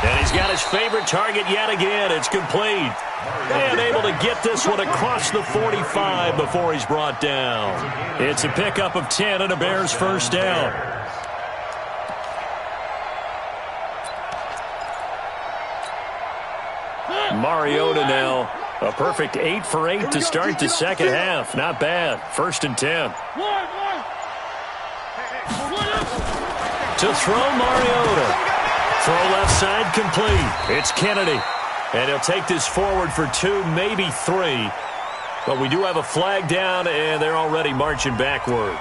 And he's got his favorite target yet again. It's complete. And able to get this one across the 45 before he's brought down. It's a pickup of 10 and a Bears first down. Mariota now. A perfect 8 for 8 to start the second half. Not bad. 1st and 10. To throw Mariota. Throw left side complete. It's Kennedy. And he'll take this forward for 2, maybe 3. But we do have a flag down, and they're already marching backward.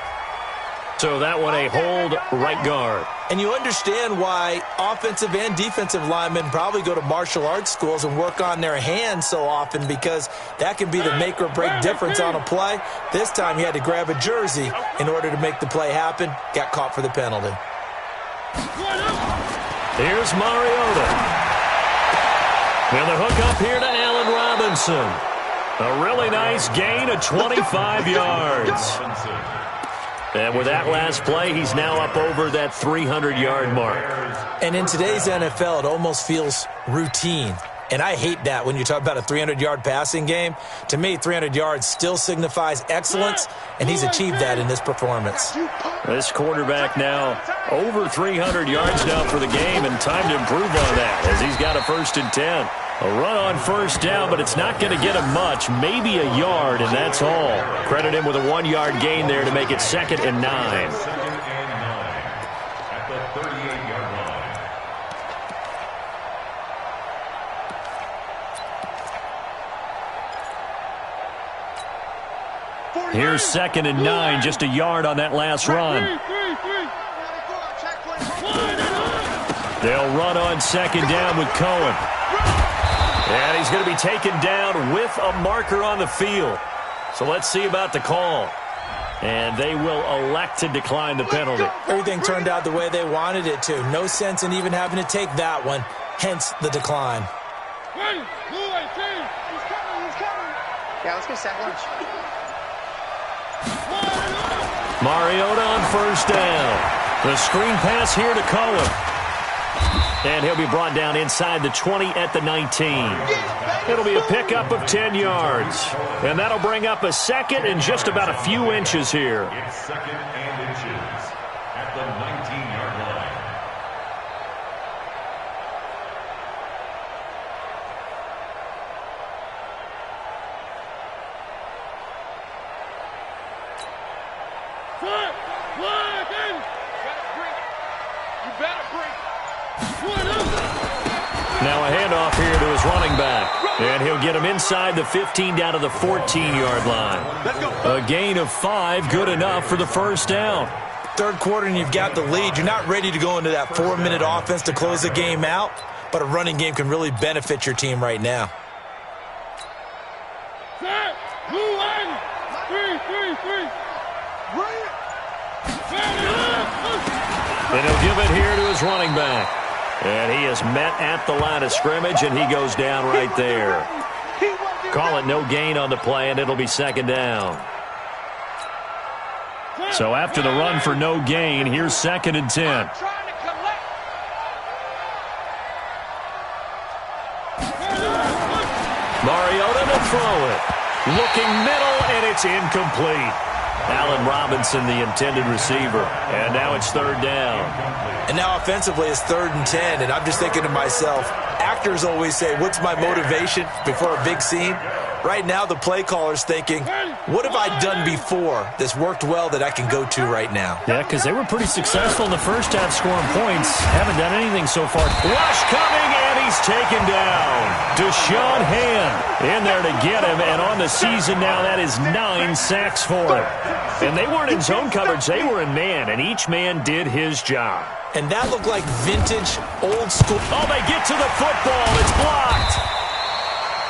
So that one a hold right guard. And you understand why offensive and defensive linemen probably go to martial arts schools and work on their hands so often, because that can be the make or break difference on a play. This time he had to grab a jersey in order to make the play happen. Got caught for the penalty. Here's Mariota. And the hook up here to Allen Robinson. A really nice gain of 25 yards. And with that last play, he's now up over that 300-yard mark. And in today's NFL, it almost feels routine. And I hate that when you talk about a 300-yard passing game. To me, 300 yards still signifies excellence, and he's achieved that in this performance. This quarterback now over 300 yards now for the game, and time to improve on that as he's got a 1st and 10. A run on 1st down, but it's not going to get him much, maybe a yard, and that's all. Credit him with a 1-yard gain there to make it 2nd and 9. 2nd and 9 at the 38-yard line. Here's 2nd and 9, just a yard on that last run. They'll run on 2nd down with Cohen. And he's going to be taken down with a marker on the field. So let's see about the call. And they will elect to decline the penalty. Everything turned out the way they wanted it to. No sense in even having to take that one, hence the decline. He's coming. Yeah, let's go sack lunch. Mariota on 1st down. The screen pass here to Cohen. And he'll be brought down inside the 20 at the 19. It'll be a pickup of 10 yards. And that'll bring up a 2nd and just about a few inches here. It's 2nd and inches at the 19-yard line. Now a handoff here to his running back. And he'll get him inside the 15 down to the 14-yard line. A gain of 5, good enough for the 1st down. 3rd quarter and you've got the lead. You're not ready to go into that 4-minute offense to close the game out, but a running game can really benefit your team right now. And he'll give it here to his running back. And he is met at the line of scrimmage, and he goes down right there. Call it no gain on the play, and it'll be 2nd down. So after the run for no gain, here's 2nd and 10. Mariota to throw it. Looking middle, and it's incomplete. Allen Robinson, the intended receiver. And now it's 3rd down. And now offensively it's 3rd and 10. And I'm just thinking to myself, actors always say, what's my motivation before a big scene? Right now the play caller's thinking, what have I done before that's worked well that I can go to right now? Yeah, because they were pretty successful in the first half scoring points. Haven't done anything so far. Rush coming, and he's taken down. Deshaun Hand in there to get him, and on the season now, that is 9 sacks for him. And they weren't in zone coverage. They were in man, and each man did his job. And that looked like vintage, old school. Oh, they get to the football. It's blocked.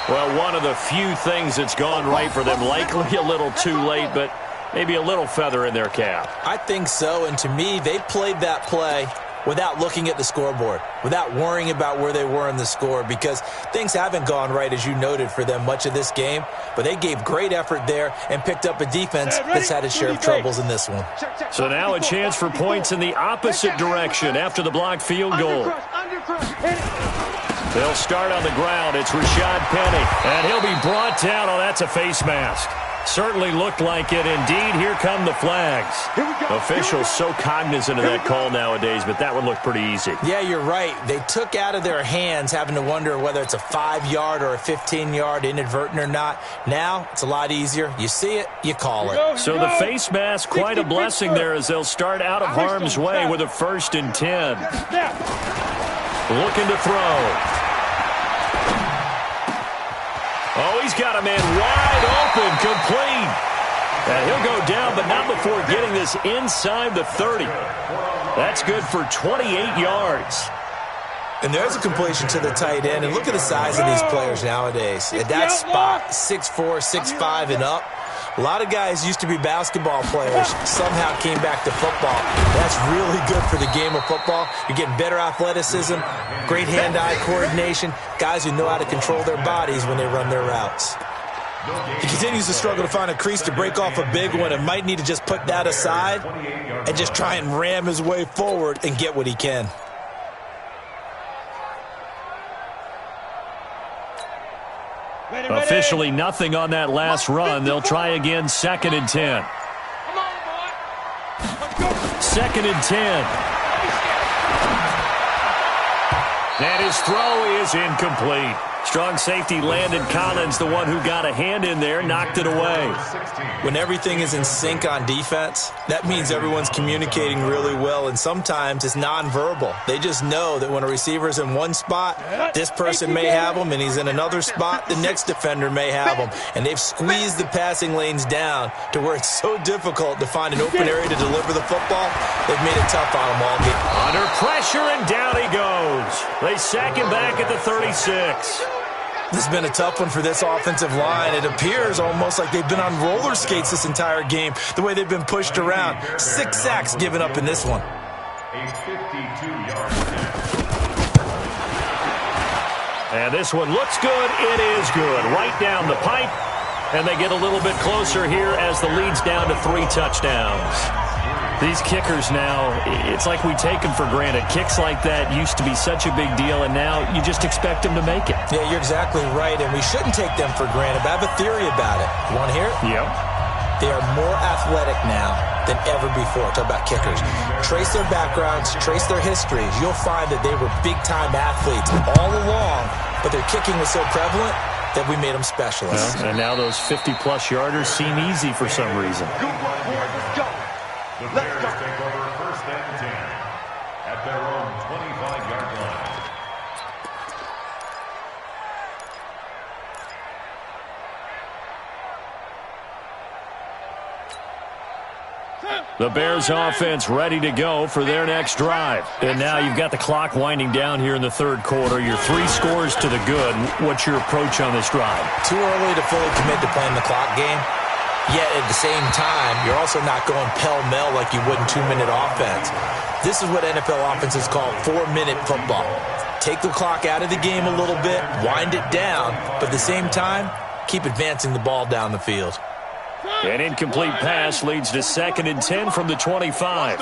Well, one of the few things that's gone right for them. Likely a little too late, but maybe a little feather in their cap. I think so, and to me, they played that play without looking at the scoreboard, without worrying about where they were in the score, because things haven't gone right, as you noted, for them much of this game. But they gave great effort there and picked up a defense that's had its share of troubles in this one. So now a chance for points in the opposite direction after the blocked field goal. They'll start on the ground. It's Rashad Penny. And he'll be brought down. Oh, that's a face mask. Certainly looked like it. Indeed, here come the flags. Officials so cognizant of that call nowadays, but that one looked pretty easy. Yeah, you're right. They took out of their hands having to wonder whether it's a 5-yard or a 15-yard, inadvertent or not. Now, it's a lot easier. You see it, you call it. So the face mask, quite a blessing there as they'll start out of harm's way with a 1st and 10. Looking to throw. Oh, he's got a man wide open, complete. And he'll go down, but not before getting this inside the 30. That's good for 28 yards. And there's a completion to the tight end. And look at the size of these players nowadays. At that spot, 6'4", 6'5", and up. A lot of guys used to be basketball players, somehow came back to football. That's really good for the game of football. You're getting better athleticism, great hand-eye coordination, guys who know how to control their bodies when they run their routes. He continues to struggle to find a crease to break off a big one and might need to just put that aside and just try and ram his way forward and get what he can. Officially nothing on that last run. They'll try again, 2nd and 10. 2nd and 10. And his throw is incomplete. Strong safety Landon Collins, the one who got a hand in there, knocked it away. When everything is in sync on defense, that means everyone's communicating really well, and sometimes it's nonverbal. They just know that when a receiver's in one spot, this person may have him, and he's in another spot, the next defender may have him. And they've squeezed the passing lanes down to where it's so difficult to find an open area to deliver the football. They've made it tough on him all game. Under pressure, and down he goes. They sack him back at the 36. This has been a tough one for this offensive line. It appears almost like they've been on roller skates this entire game, the way they've been pushed around. 6 sacks given up in this one. A 52-yard And this one looks good. It is good. Right down the pipe. And they get a little bit closer here as the lead's down to 3 touchdowns. These kickers now, it's like we take them for granted. Kicks like that used to be such a big deal, and now you just expect them to make it. Yeah, you're exactly right, and we shouldn't take them for granted, but I have a theory about it. You want to hear it? Yep. They are more athletic now than ever before. Talk about kickers. Trace their backgrounds, trace their histories. You'll find that they were big-time athletes all along, but their kicking was so prevalent that we made them specialists. Well, and now those 50-plus yarders seem easy for some reason. The Bears take over 1st and 10 at their own 25-yard line. The Bears offense ready to go for their next drive. And now you've got the clock winding down here in the 3rd quarter. You're 3 scores to the good. What's your approach on this drive? Too early to fully commit to playing the clock game. Yet at the same time, you're also not going pell-mell like you would in 2-minute offense. This is what NFL offenses call 4-minute football. Take the clock out of the game a little bit, wind it down, but at the same time, keep advancing the ball down the field. An incomplete pass leads to 2nd and 10 from the 25.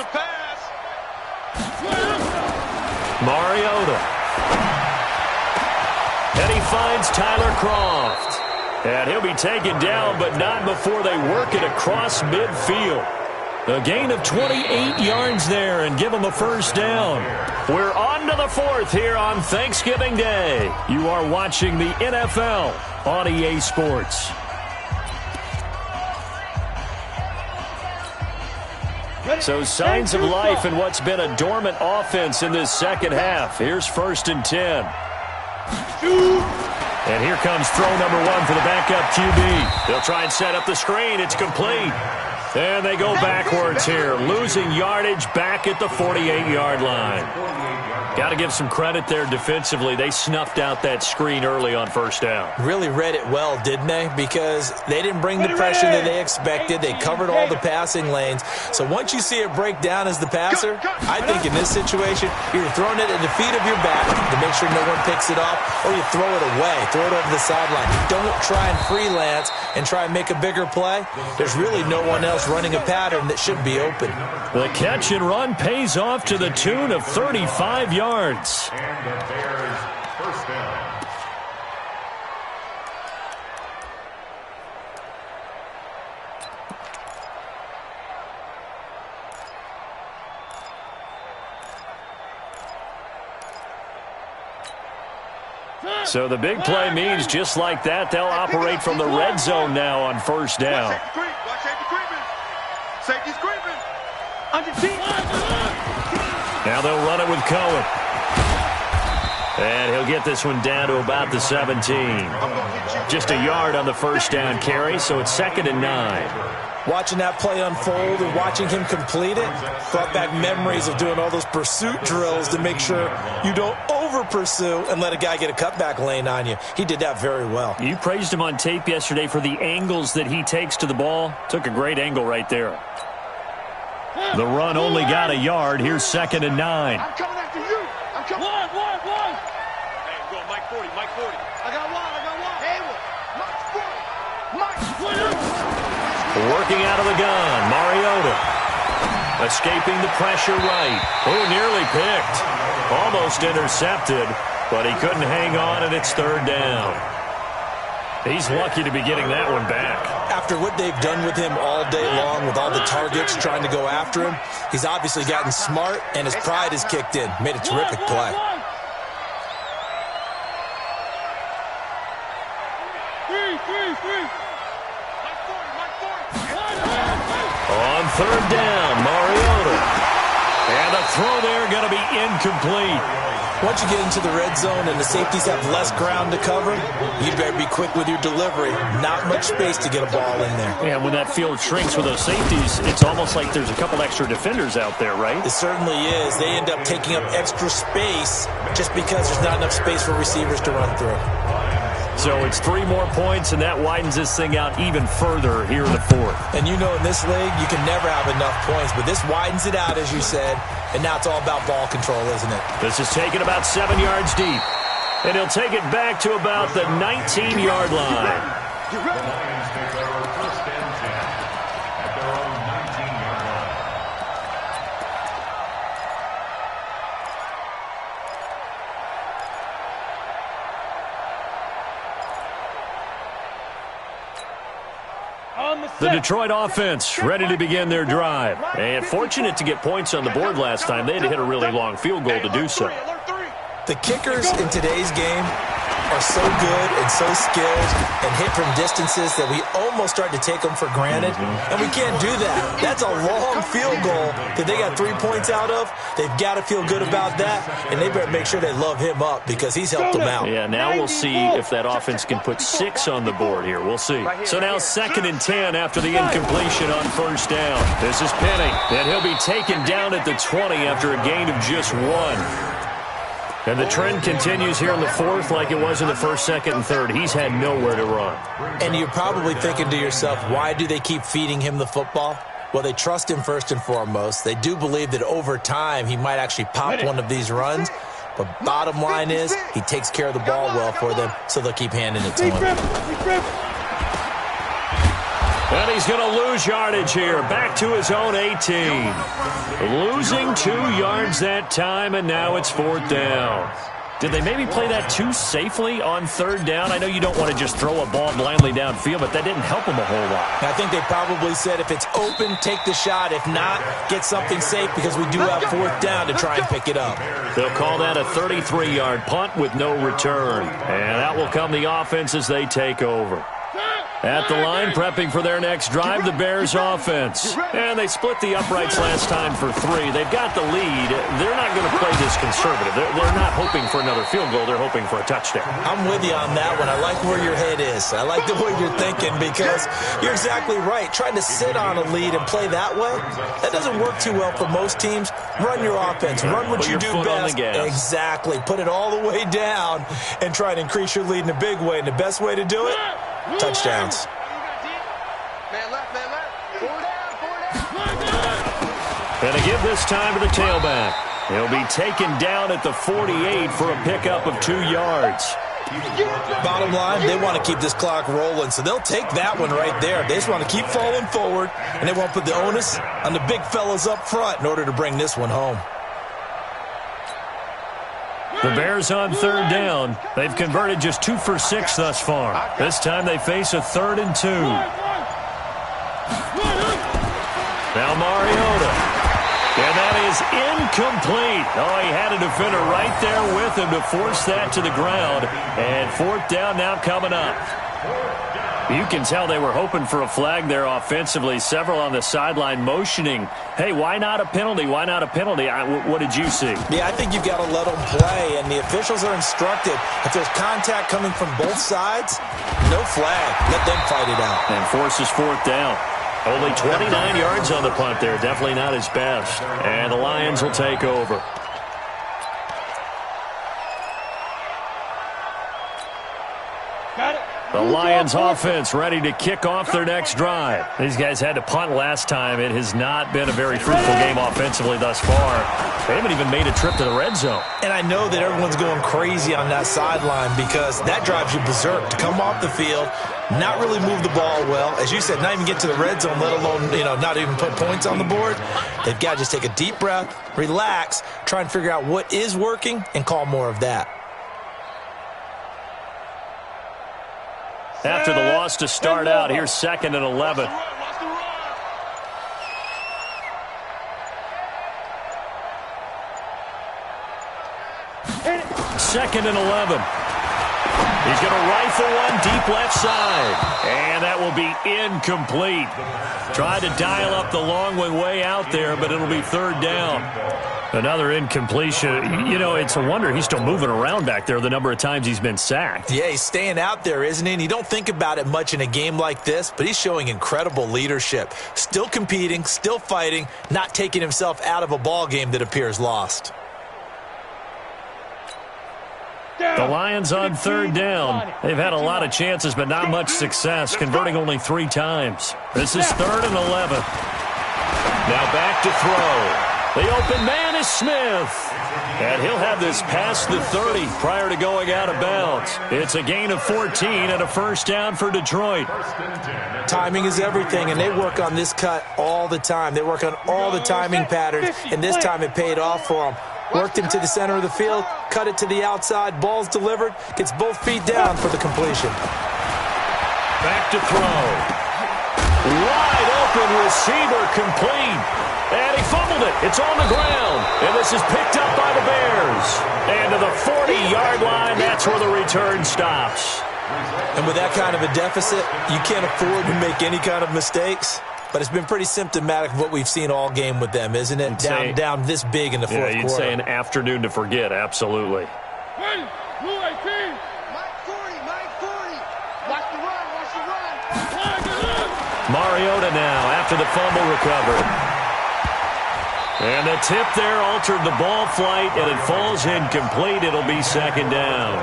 Mariota. And he finds Tyler Kroft. And he'll be taken down, but not before they work it across midfield. A gain of 28 yards there and give them a 1st down. We're on to the 4th here on Thanksgiving Day. You are watching the NFL on EA Sports. So signs of life in what's been a dormant offense in this 2nd half. Here's 1st and 10. And here comes throw number 1 for the backup QB. They'll try and set up the screen. It's complete. And they go backwards here, losing yardage back at the 48-yard line. Got to give some credit there defensively. They snuffed out that screen early on 1st down. Really read it well, didn't they? Because they didn't bring the pressure that they expected. They covered all the passing lanes. So once you see it break down as the passer, I think in this situation, you're throwing it at the feet of your back to make sure no one picks it off, or you throw it away, throw it over the sideline. Don't try and freelance and try and make a bigger play. There's really no one else running a pattern that should be open. The catch and run pays off to the tune of 35 yards. And the Bears First down. So the big play means just like that, they'll operate from the red zone now on first down. Safety's creeping. Now they'll run it with Cohen. And he'll get this one down to about the 17. Just a yard on the first down carry, so it's 2nd and 9. Watching that play unfold and watching him complete it brought back memories of doing all those pursuit drills to make sure you don't over-pursue and let a guy get a cutback lane on you. He did that very well. You praised him on tape yesterday for the angles that he takes to the ball. Took a great angle right there. The run only got a yard. Here's 2nd and 9. I'm coming after you. I'm coming. One. Hey, go Mike 40, Mike 40. I got one. Hayward. Mike 40. Working out of the gun, Mariota. Escaping the pressure right. Oh, nearly picked. Almost intercepted, but he couldn't hang on, and it's 3rd down. He's lucky to be getting that one back. After what they've done with him all day long, with all the targets trying to go after him, he's obviously gotten smart, and his pride has kicked in. Made a terrific play. On 3rd down, Mariota. And the throw there going to be incomplete. Once you get into the red zone and the safeties have less ground to cover, you better be quick with your delivery. Not much space to get a ball in there. Yeah, when that field shrinks with those safeties, it's almost like there's a couple extra defenders out there, right? It certainly is. They end up taking up extra space just because there's not enough space for receivers to run through. So it's 3 more points, and that widens this thing out even further here in the 4th. And you know in this league, you can never have enough points, but this widens it out, as you said, and now it's all about ball control, isn't it? This is taken about 7 yards deep, and he'll take it back to about the 19-yard line. The Lions take over 1st and 10 at their own 19-yard line. The Detroit offense ready to begin their drive. And fortunate to get points on the board last time. They had to hit a really long field goal to do so. The kickers in today's game are so good and so skilled and hit from distances that we almost start to take them for granted. And we can't do that. That's a long field goal that they got 3 points out of. They've got to feel good about that, and they better make sure they love him up because he's helped them out. Yeah, now we'll see if that offense can put 6 on the board here. We'll see. So now 2nd and 10 after the incompletion on 1st down. This is Penny, and he'll be taken down at the 20 after a gain of just 1. And the trend continues here in the 4th like it was in the 1st, 2nd, and 3rd. He's had nowhere to run. And you're probably thinking to yourself, why do they keep feeding him the football? Well, they trust him first and foremost. They do believe that over time he might actually pop one of these runs. But bottom line is he takes care of the ball well for them, so they'll keep handing it to him. And he's going to lose yardage here. Back to his own 18. Losing 2 yards that time, and now it's 4th down. Did they maybe play that too safely on 3rd down? I know you don't want to just throw a ball blindly downfield, but that didn't help them a whole lot. I think they probably said if it's open, take the shot. If not, get something safe because we do have 4th down to try and pick it up. They'll call that a 33-yard punt with no return. And that will come the offense as they take over. At the line, prepping for their next drive, the Bears offense. And they split the uprights last time for 3. They've got the lead. They're not going to play this conservative. They're not hoping for another field goal. They're hoping for a touchdown. I'm with you on that one. I like where your head is. I like the way you're thinking because you're exactly right. Trying to sit on a lead and play that way, that doesn't work too well for most teams. Run your offense. Run what you do best. Exactly. Put it all the way down and try to increase your lead in a big way. And the best way to do it, touchdowns. Man left. 4 down. And to give this time to the tailback. He'll be taken down at the 48 for a pickup of 2 yards. Bottom line, they want to keep this clock rolling, so they'll take that one right there. They just want to keep falling forward, and they won't put the onus on the big fellas up front in order to bring this one home. The Bears on third down. They've converted just 2 for 6 thus far. This time they face a 3rd and 2. Now Mariota. And that is incomplete. Oh, he had a defender right there with him to force that to the ground. And 4th down now coming up. You can tell they were hoping for a flag there offensively. Several on the sideline motioning, hey, why not a penalty? Why not a penalty? What did you see? Yeah, I think you've got to let them play, and the officials are instructed. If there's contact coming from both sides, no flag. Let them fight it out. And forces 4th down. Only 29 yards on the punt there. Definitely not his best. And the Lions will take over. Got it. The Lions offense ready to kick off their next drive. These guys had to punt last time. It has not been a very fruitful game offensively thus far. They haven't even made a trip to the red zone. And I know that everyone's going crazy on that sideline because that drives you berserk to come off the field, not really move the ball well. As you said, not even get to the red zone, let alone, not even put points on the board. They've got to just take a deep breath, relax, try and figure out what is working, and call more of that. After the loss to start out, here's 2nd and 11. Second and 11. He's going to rifle one deep left side. And that will be incomplete. Tried to dial up the long one way out there, but it'll be 3rd down. Another incompletion. It's a wonder he's still moving around back there the number of times he's been sacked. Yeah, he's staying out there, isn't he? And you don't think about it much in a game like this, but he's showing incredible leadership. Still competing, still fighting, not taking himself out of a ball game that appears lost. The Lions on 3rd down. They've had a lot of chances, but not much success, converting only 3 times. This is 3rd and 11. Now back to throw. The open man is Smith. And he'll have this past the 30 prior to going out of bounds. It's a gain of 14 and a 1st down for Detroit. Timing is everything, and they work on this cut all the time. They work on all the timing patterns, and this time it paid off for them. Worked him to the center of the field, cut it to the outside, ball's delivered, gets both feet down for the completion. Back to throw. Wide open receiver complete. And he fumbled it. It's on the ground. And this is picked up by the Bears. And to the 40-yard line, that's where the return stops. And with that kind of a deficit, you can't afford to make any kind of mistakes. But it's been pretty symptomatic of what we've seen all game with them, isn't it? Down this big in the fourth quarter. You'd say an afternoon to forget, absolutely. Ready, blue 18. Mike 40, Mike 40. Watch the run. Mariota now after the fumble recovered. And the tip there altered the ball flight, and it falls incomplete. It'll be 2nd down.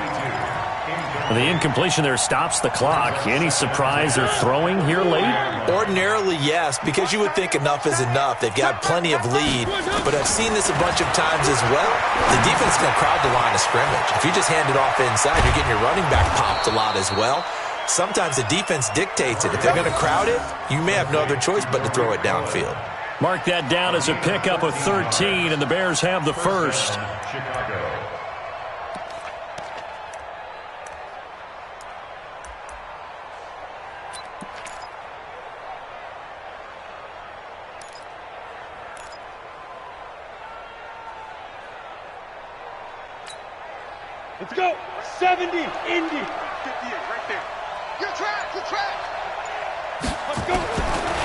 The incompletion there stops the clock. Any surprise they're throwing here late? Ordinarily, yes, because you would think enough is enough. They've got plenty of lead, but I've seen this a bunch of times as well. The defense can crowd the line of scrimmage. If you just hand it off inside, you're getting your running back popped a lot as well. Sometimes the defense dictates it. If they're going to crowd it, you may have no other choice but to throw it downfield. Mark that down as a pickup of 13, and the Bears have the first. Let's go. 70, Indy. 58, right there. Good track. Let's go.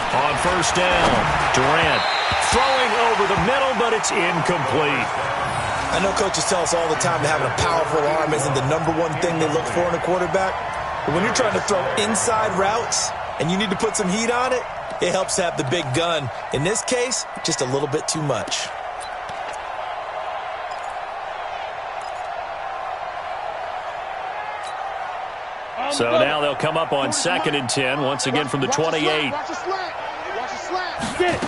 On 1st down, Durant throwing over the middle, but it's incomplete. I know coaches tell us all the time that having a powerful arm isn't the #1 thing they look for in a quarterback. But when you're trying to throw inside routes and you need to put some heat on it, it helps to have the big gun. In this case, just a little bit too much. So now they'll come up on 2nd and 10, once again from the 28. Watch the slant. Watch the slant. Get it.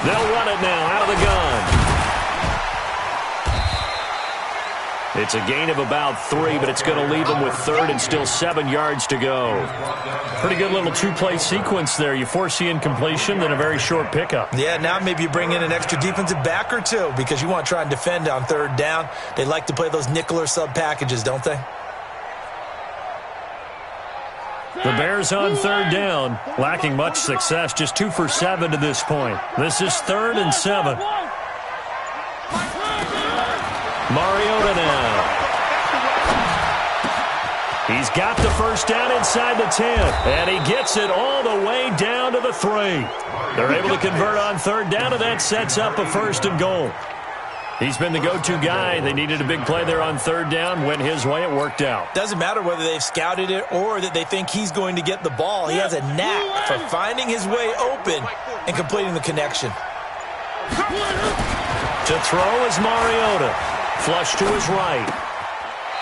They'll run it now out of the gun. It's a gain of about 3, but it's going to leave them with third and still 7 yards to go. Pretty good little two-play sequence there. You force the incompletion, then a very short pickup. Yeah, now maybe you bring in an extra defensive back or two because you want to try and defend on third down. They like to play those nickel or sub packages, don't they? The Bears on third down, lacking much success, just 2 for 7 to this point. This is 3rd and 7. Mariota now. He's got the first down inside the 10, and he gets it all the way down to the 3. They're able to convert on third down, and that sets up a 1st and goal. He's been the go-to guy. They needed a big play there on third down. Went his way. It worked out. Doesn't matter whether they've scouted it or that they think he's going to get the ball. He has a knack for finding his way open and completing the connection. To throw is Mariota. Flush to his right.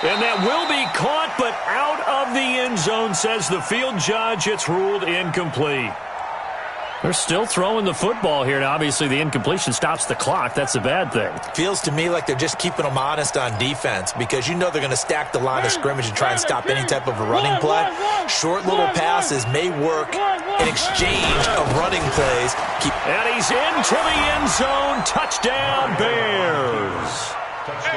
And that will be caught, but out of the end zone, says the field judge. It's ruled incomplete. They're still throwing the football here, and obviously the incompletion stops the clock. That's a bad thing. Feels to me like they're just keeping them honest on defense because you know they're going to stack the line of scrimmage and try and stop any type of a running play. Short little passes may work in exchange of running plays. And he's into the end zone. Touchdown, Bears.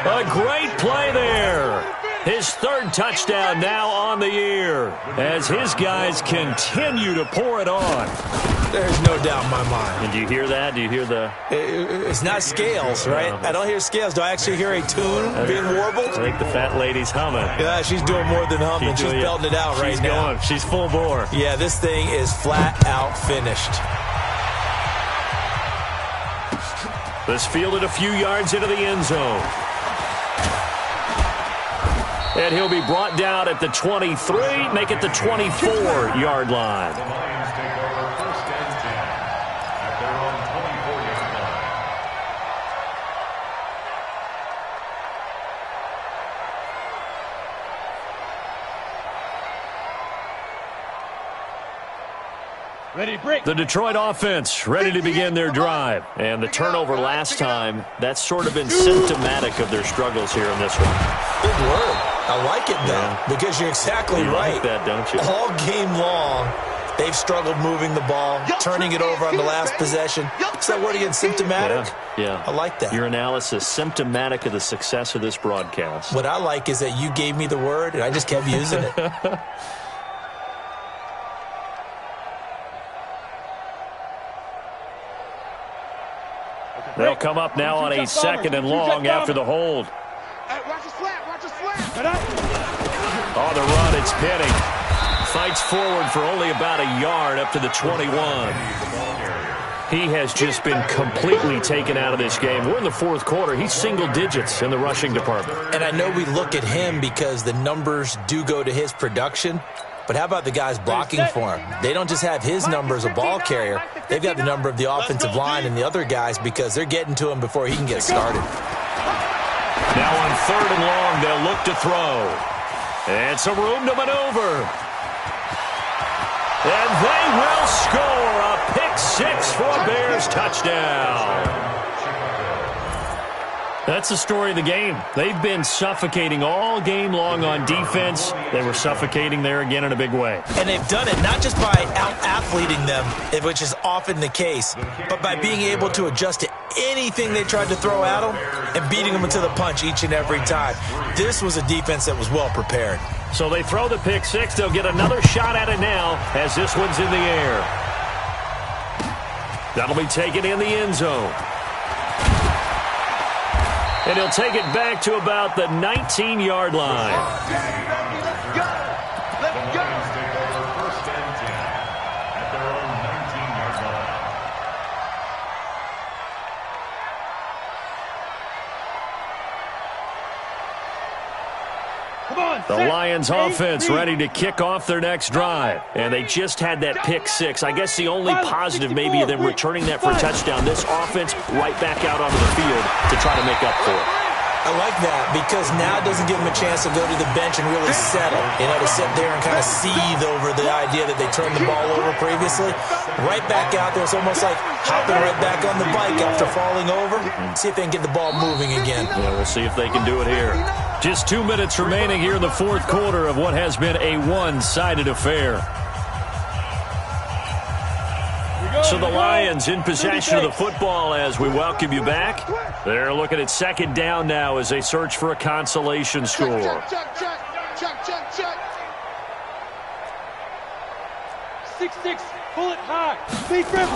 A great play there. His 3rd touchdown now on the year as his guys continue to pour it on. There's no doubt in my mind. And do you hear that? Do you hear the... It's not scales, right? I don't hear scales. Do I actually hear a tune being warbled? I think the fat lady's humming. Yeah, she's doing more than humming. She's belting it out right now. She's full bore. Yeah, this thing is flat out finished. This fielded a few yards into the end zone. And he'll be brought down at the 23, make it the 24-yard line. The Lions take over 1st and 10 at their own 24-yard line. Ready to break. The Detroit offense ready to begin their drive. And the turnover last time, that's sort of been symptomatic of their struggles here in this one. Big word. I like it, though, because you're exactly right. Like that, don't you? All game long, they've struggled moving the ball, turning it over on the last possession. Is that word again, symptomatic? Yeah. I like that. Your analysis, symptomatic of the success of this broadcast. What I like is that you gave me the word, and I just kept using it. They'll come up now on a 2nd and long after the hold. Watch the slap, watch the slap. On the run, it's Penny. Fights forward for only about a yard up to the 21. He has just been completely taken out of this game. We're in the 4th quarter. He's single digits in the rushing department. And I know we look at him because the numbers do go to his production. But how about the guys blocking for him? They don't just have his number as a ball carrier. They've got the number of the offensive line and the other guys because they're getting to him before he can get started. Now on 3rd and long, they'll look to throw. And some room to maneuver. And they will score a pick 6 for a Bears touchdown. That's the story of the game. They've been suffocating all game long on defense. They were suffocating there again in a big way. And they've done it not just by out-athleting them, which is often the case, but by being able to adjust to anything they tried to throw at them and beating them into the punch each and every time. This was a defense that was well prepared. So they throw the pick 6. They'll get another shot at it now as this one's in the air. That'll be taken in the end zone. And he'll take it back to about the 19-yard line. The Lions take over 1st and 10 at their own 19-yard line. The Lions offense ready to kick off their next drive. And they just had that pick 6. I guess the only positive maybe of them returning that for a touchdown. This offense right back out onto the field to try to make up for it. I like that because now it doesn't give them a chance to go to the bench and really settle. To sit there and kind of seethe over the idea that they turned the ball over previously. Right back out there. It's almost like hopping right back on the bike after falling over. See if they can get the ball moving again. Yeah, we'll see if they can do it here. Just 2 minutes remaining here in the fourth quarter of what has been a one-sided affair. So the Lions in possession of the football as we welcome you back. They're looking at second down now as they search for a consolation score. Check. 6-6, pull it high. Be driven.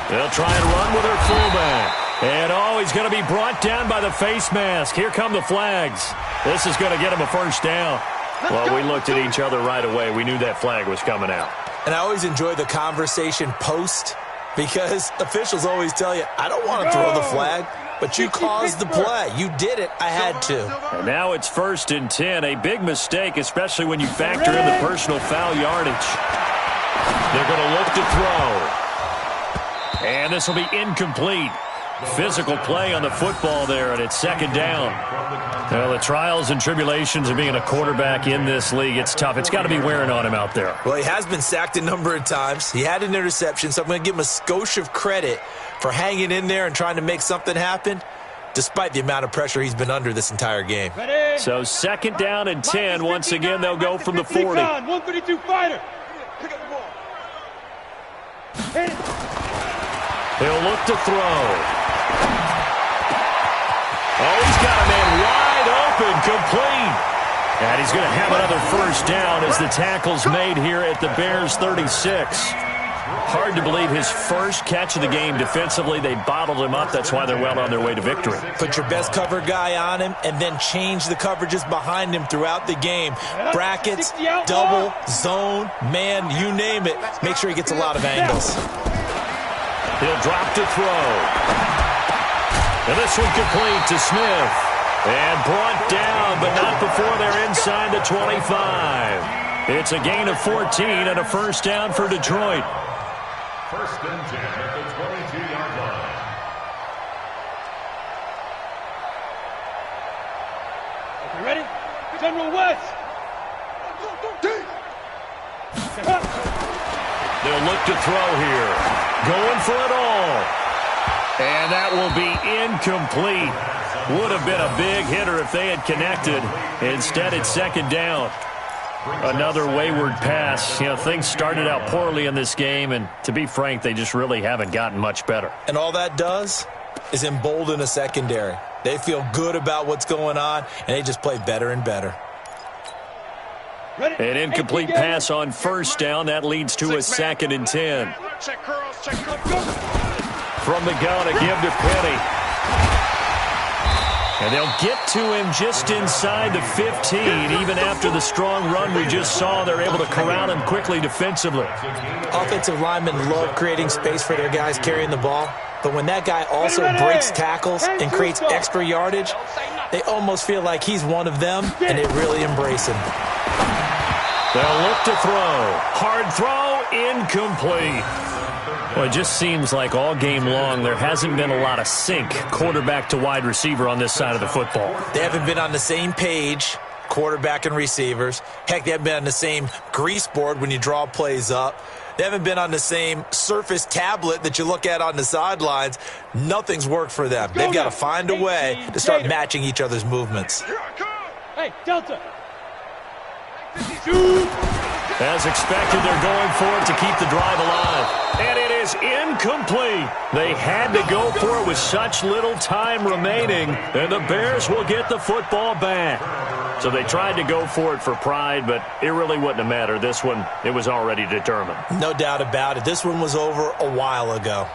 They'll try and run with their fullback. And, he's going to be brought down by the face mask. Here come the flags. This is going to get him a first down. Well, we looked at each other right away. We knew that flag was coming out. And I always enjoy the conversation post because officials always tell you, I don't want to throw the flag, but you caused the play. You did it. I had to. And now it's 1st and 10. A big mistake, especially when you factor in the personal foul yardage. They're going to look to throw. And this will be incomplete. Physical play on the football there, and it's second down. Well, the trials and tribulations of being a quarterback in this league, it's tough. It's got to be wearing on him out there. Well, he has been sacked a number of times. He had an interception, so I'm going to give him a skosh of credit for hanging in there and trying to make something happen, despite the amount of pressure he's been under this entire game. So second down and 10. Once again, they'll go from the 40. 132 fighter. Pick up the ball. Hit it. He'll look to throw. He's got a man wide open, complete. And he's going to have another first down as the tackle's made here at the Bears' 36. Hard to believe his first catch of the game defensively. They bottled him up. That's why they're well on their way to victory. Put your best cover guy on him and then change the coverages behind him throughout the game. Brackets, double, zone, man, you name it. Make sure he gets a lot of angles. He'll drop to throw. And this one complete to Smith. And brought down, but not before they're inside the 25. It's a gain of 14 and a first down for Detroit. 1st and 10 at the 22-yard line. Okay, ready? General West. They'll look to throw here. Going for it all. And that will be incomplete. Would have been a big hitter if they had connected. Instead, it's second down. Another wayward pass. Things started out poorly in this game, and to be frank, they just really haven't gotten much better. And all that does is embolden a secondary. They feel good about what's going on, and they just play better and better. An incomplete pass on first down. That leads to a 2nd and 10. Check curls, check curls. From the gun, a give to Penny. And they'll get to him just inside the 15. Even after the strong run we just saw, they're able to corral him quickly defensively. Offensive linemen love creating space for their guys carrying the ball. But when that guy also breaks tackles and creates extra yardage, they almost feel like he's one of them, and they really embrace him. They'll look to throw. Hard throw, incomplete. Well, it just seems like all game long there hasn't been a lot of sync quarterback to wide receiver on this side of the football. They haven't been on the same page, quarterback and receivers. Heck, they haven't been on the same grease board when you draw plays up. They haven't been on the same Surface tablet that you look at on the sidelines. Nothing's worked for them. They've got to find a way to start matching each other's movements. Hey, Delta. As expected, they're going for it to keep the drive alive. And it is incomplete. They had to go for it with such little time remaining, and the Bears will get the football back. So they tried to go for it for pride, but it really wouldn't have mattered. This one, it was already determined. No doubt about it. This one was over a while ago.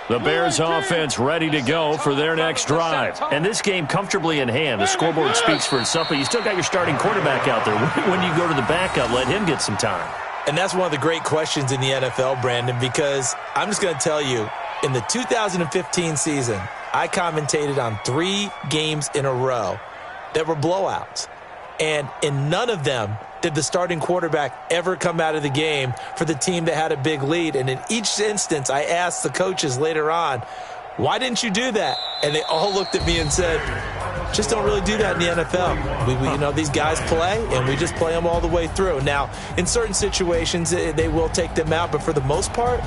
The Bears offense ready to go for their next drive. And this game comfortably in hand. The scoreboard speaks for itself, but you still got your starting quarterback out there. When you go to the backup, let him get some time. And that's one of the great questions in the NFL, Brandon, because I'm just going to tell you, in the 2015 season, I commentated on 3 games in a row that were blowouts. And in none of them did the starting quarterback ever come out of the game for the team that had a big lead. And in each instance, I asked the coaches later on, why didn't you do that? And they all looked at me and said, just don't really do that in the NFL. These guys play, and we just play them all the way through. Now, in certain situations, they will take them out, but for the most part,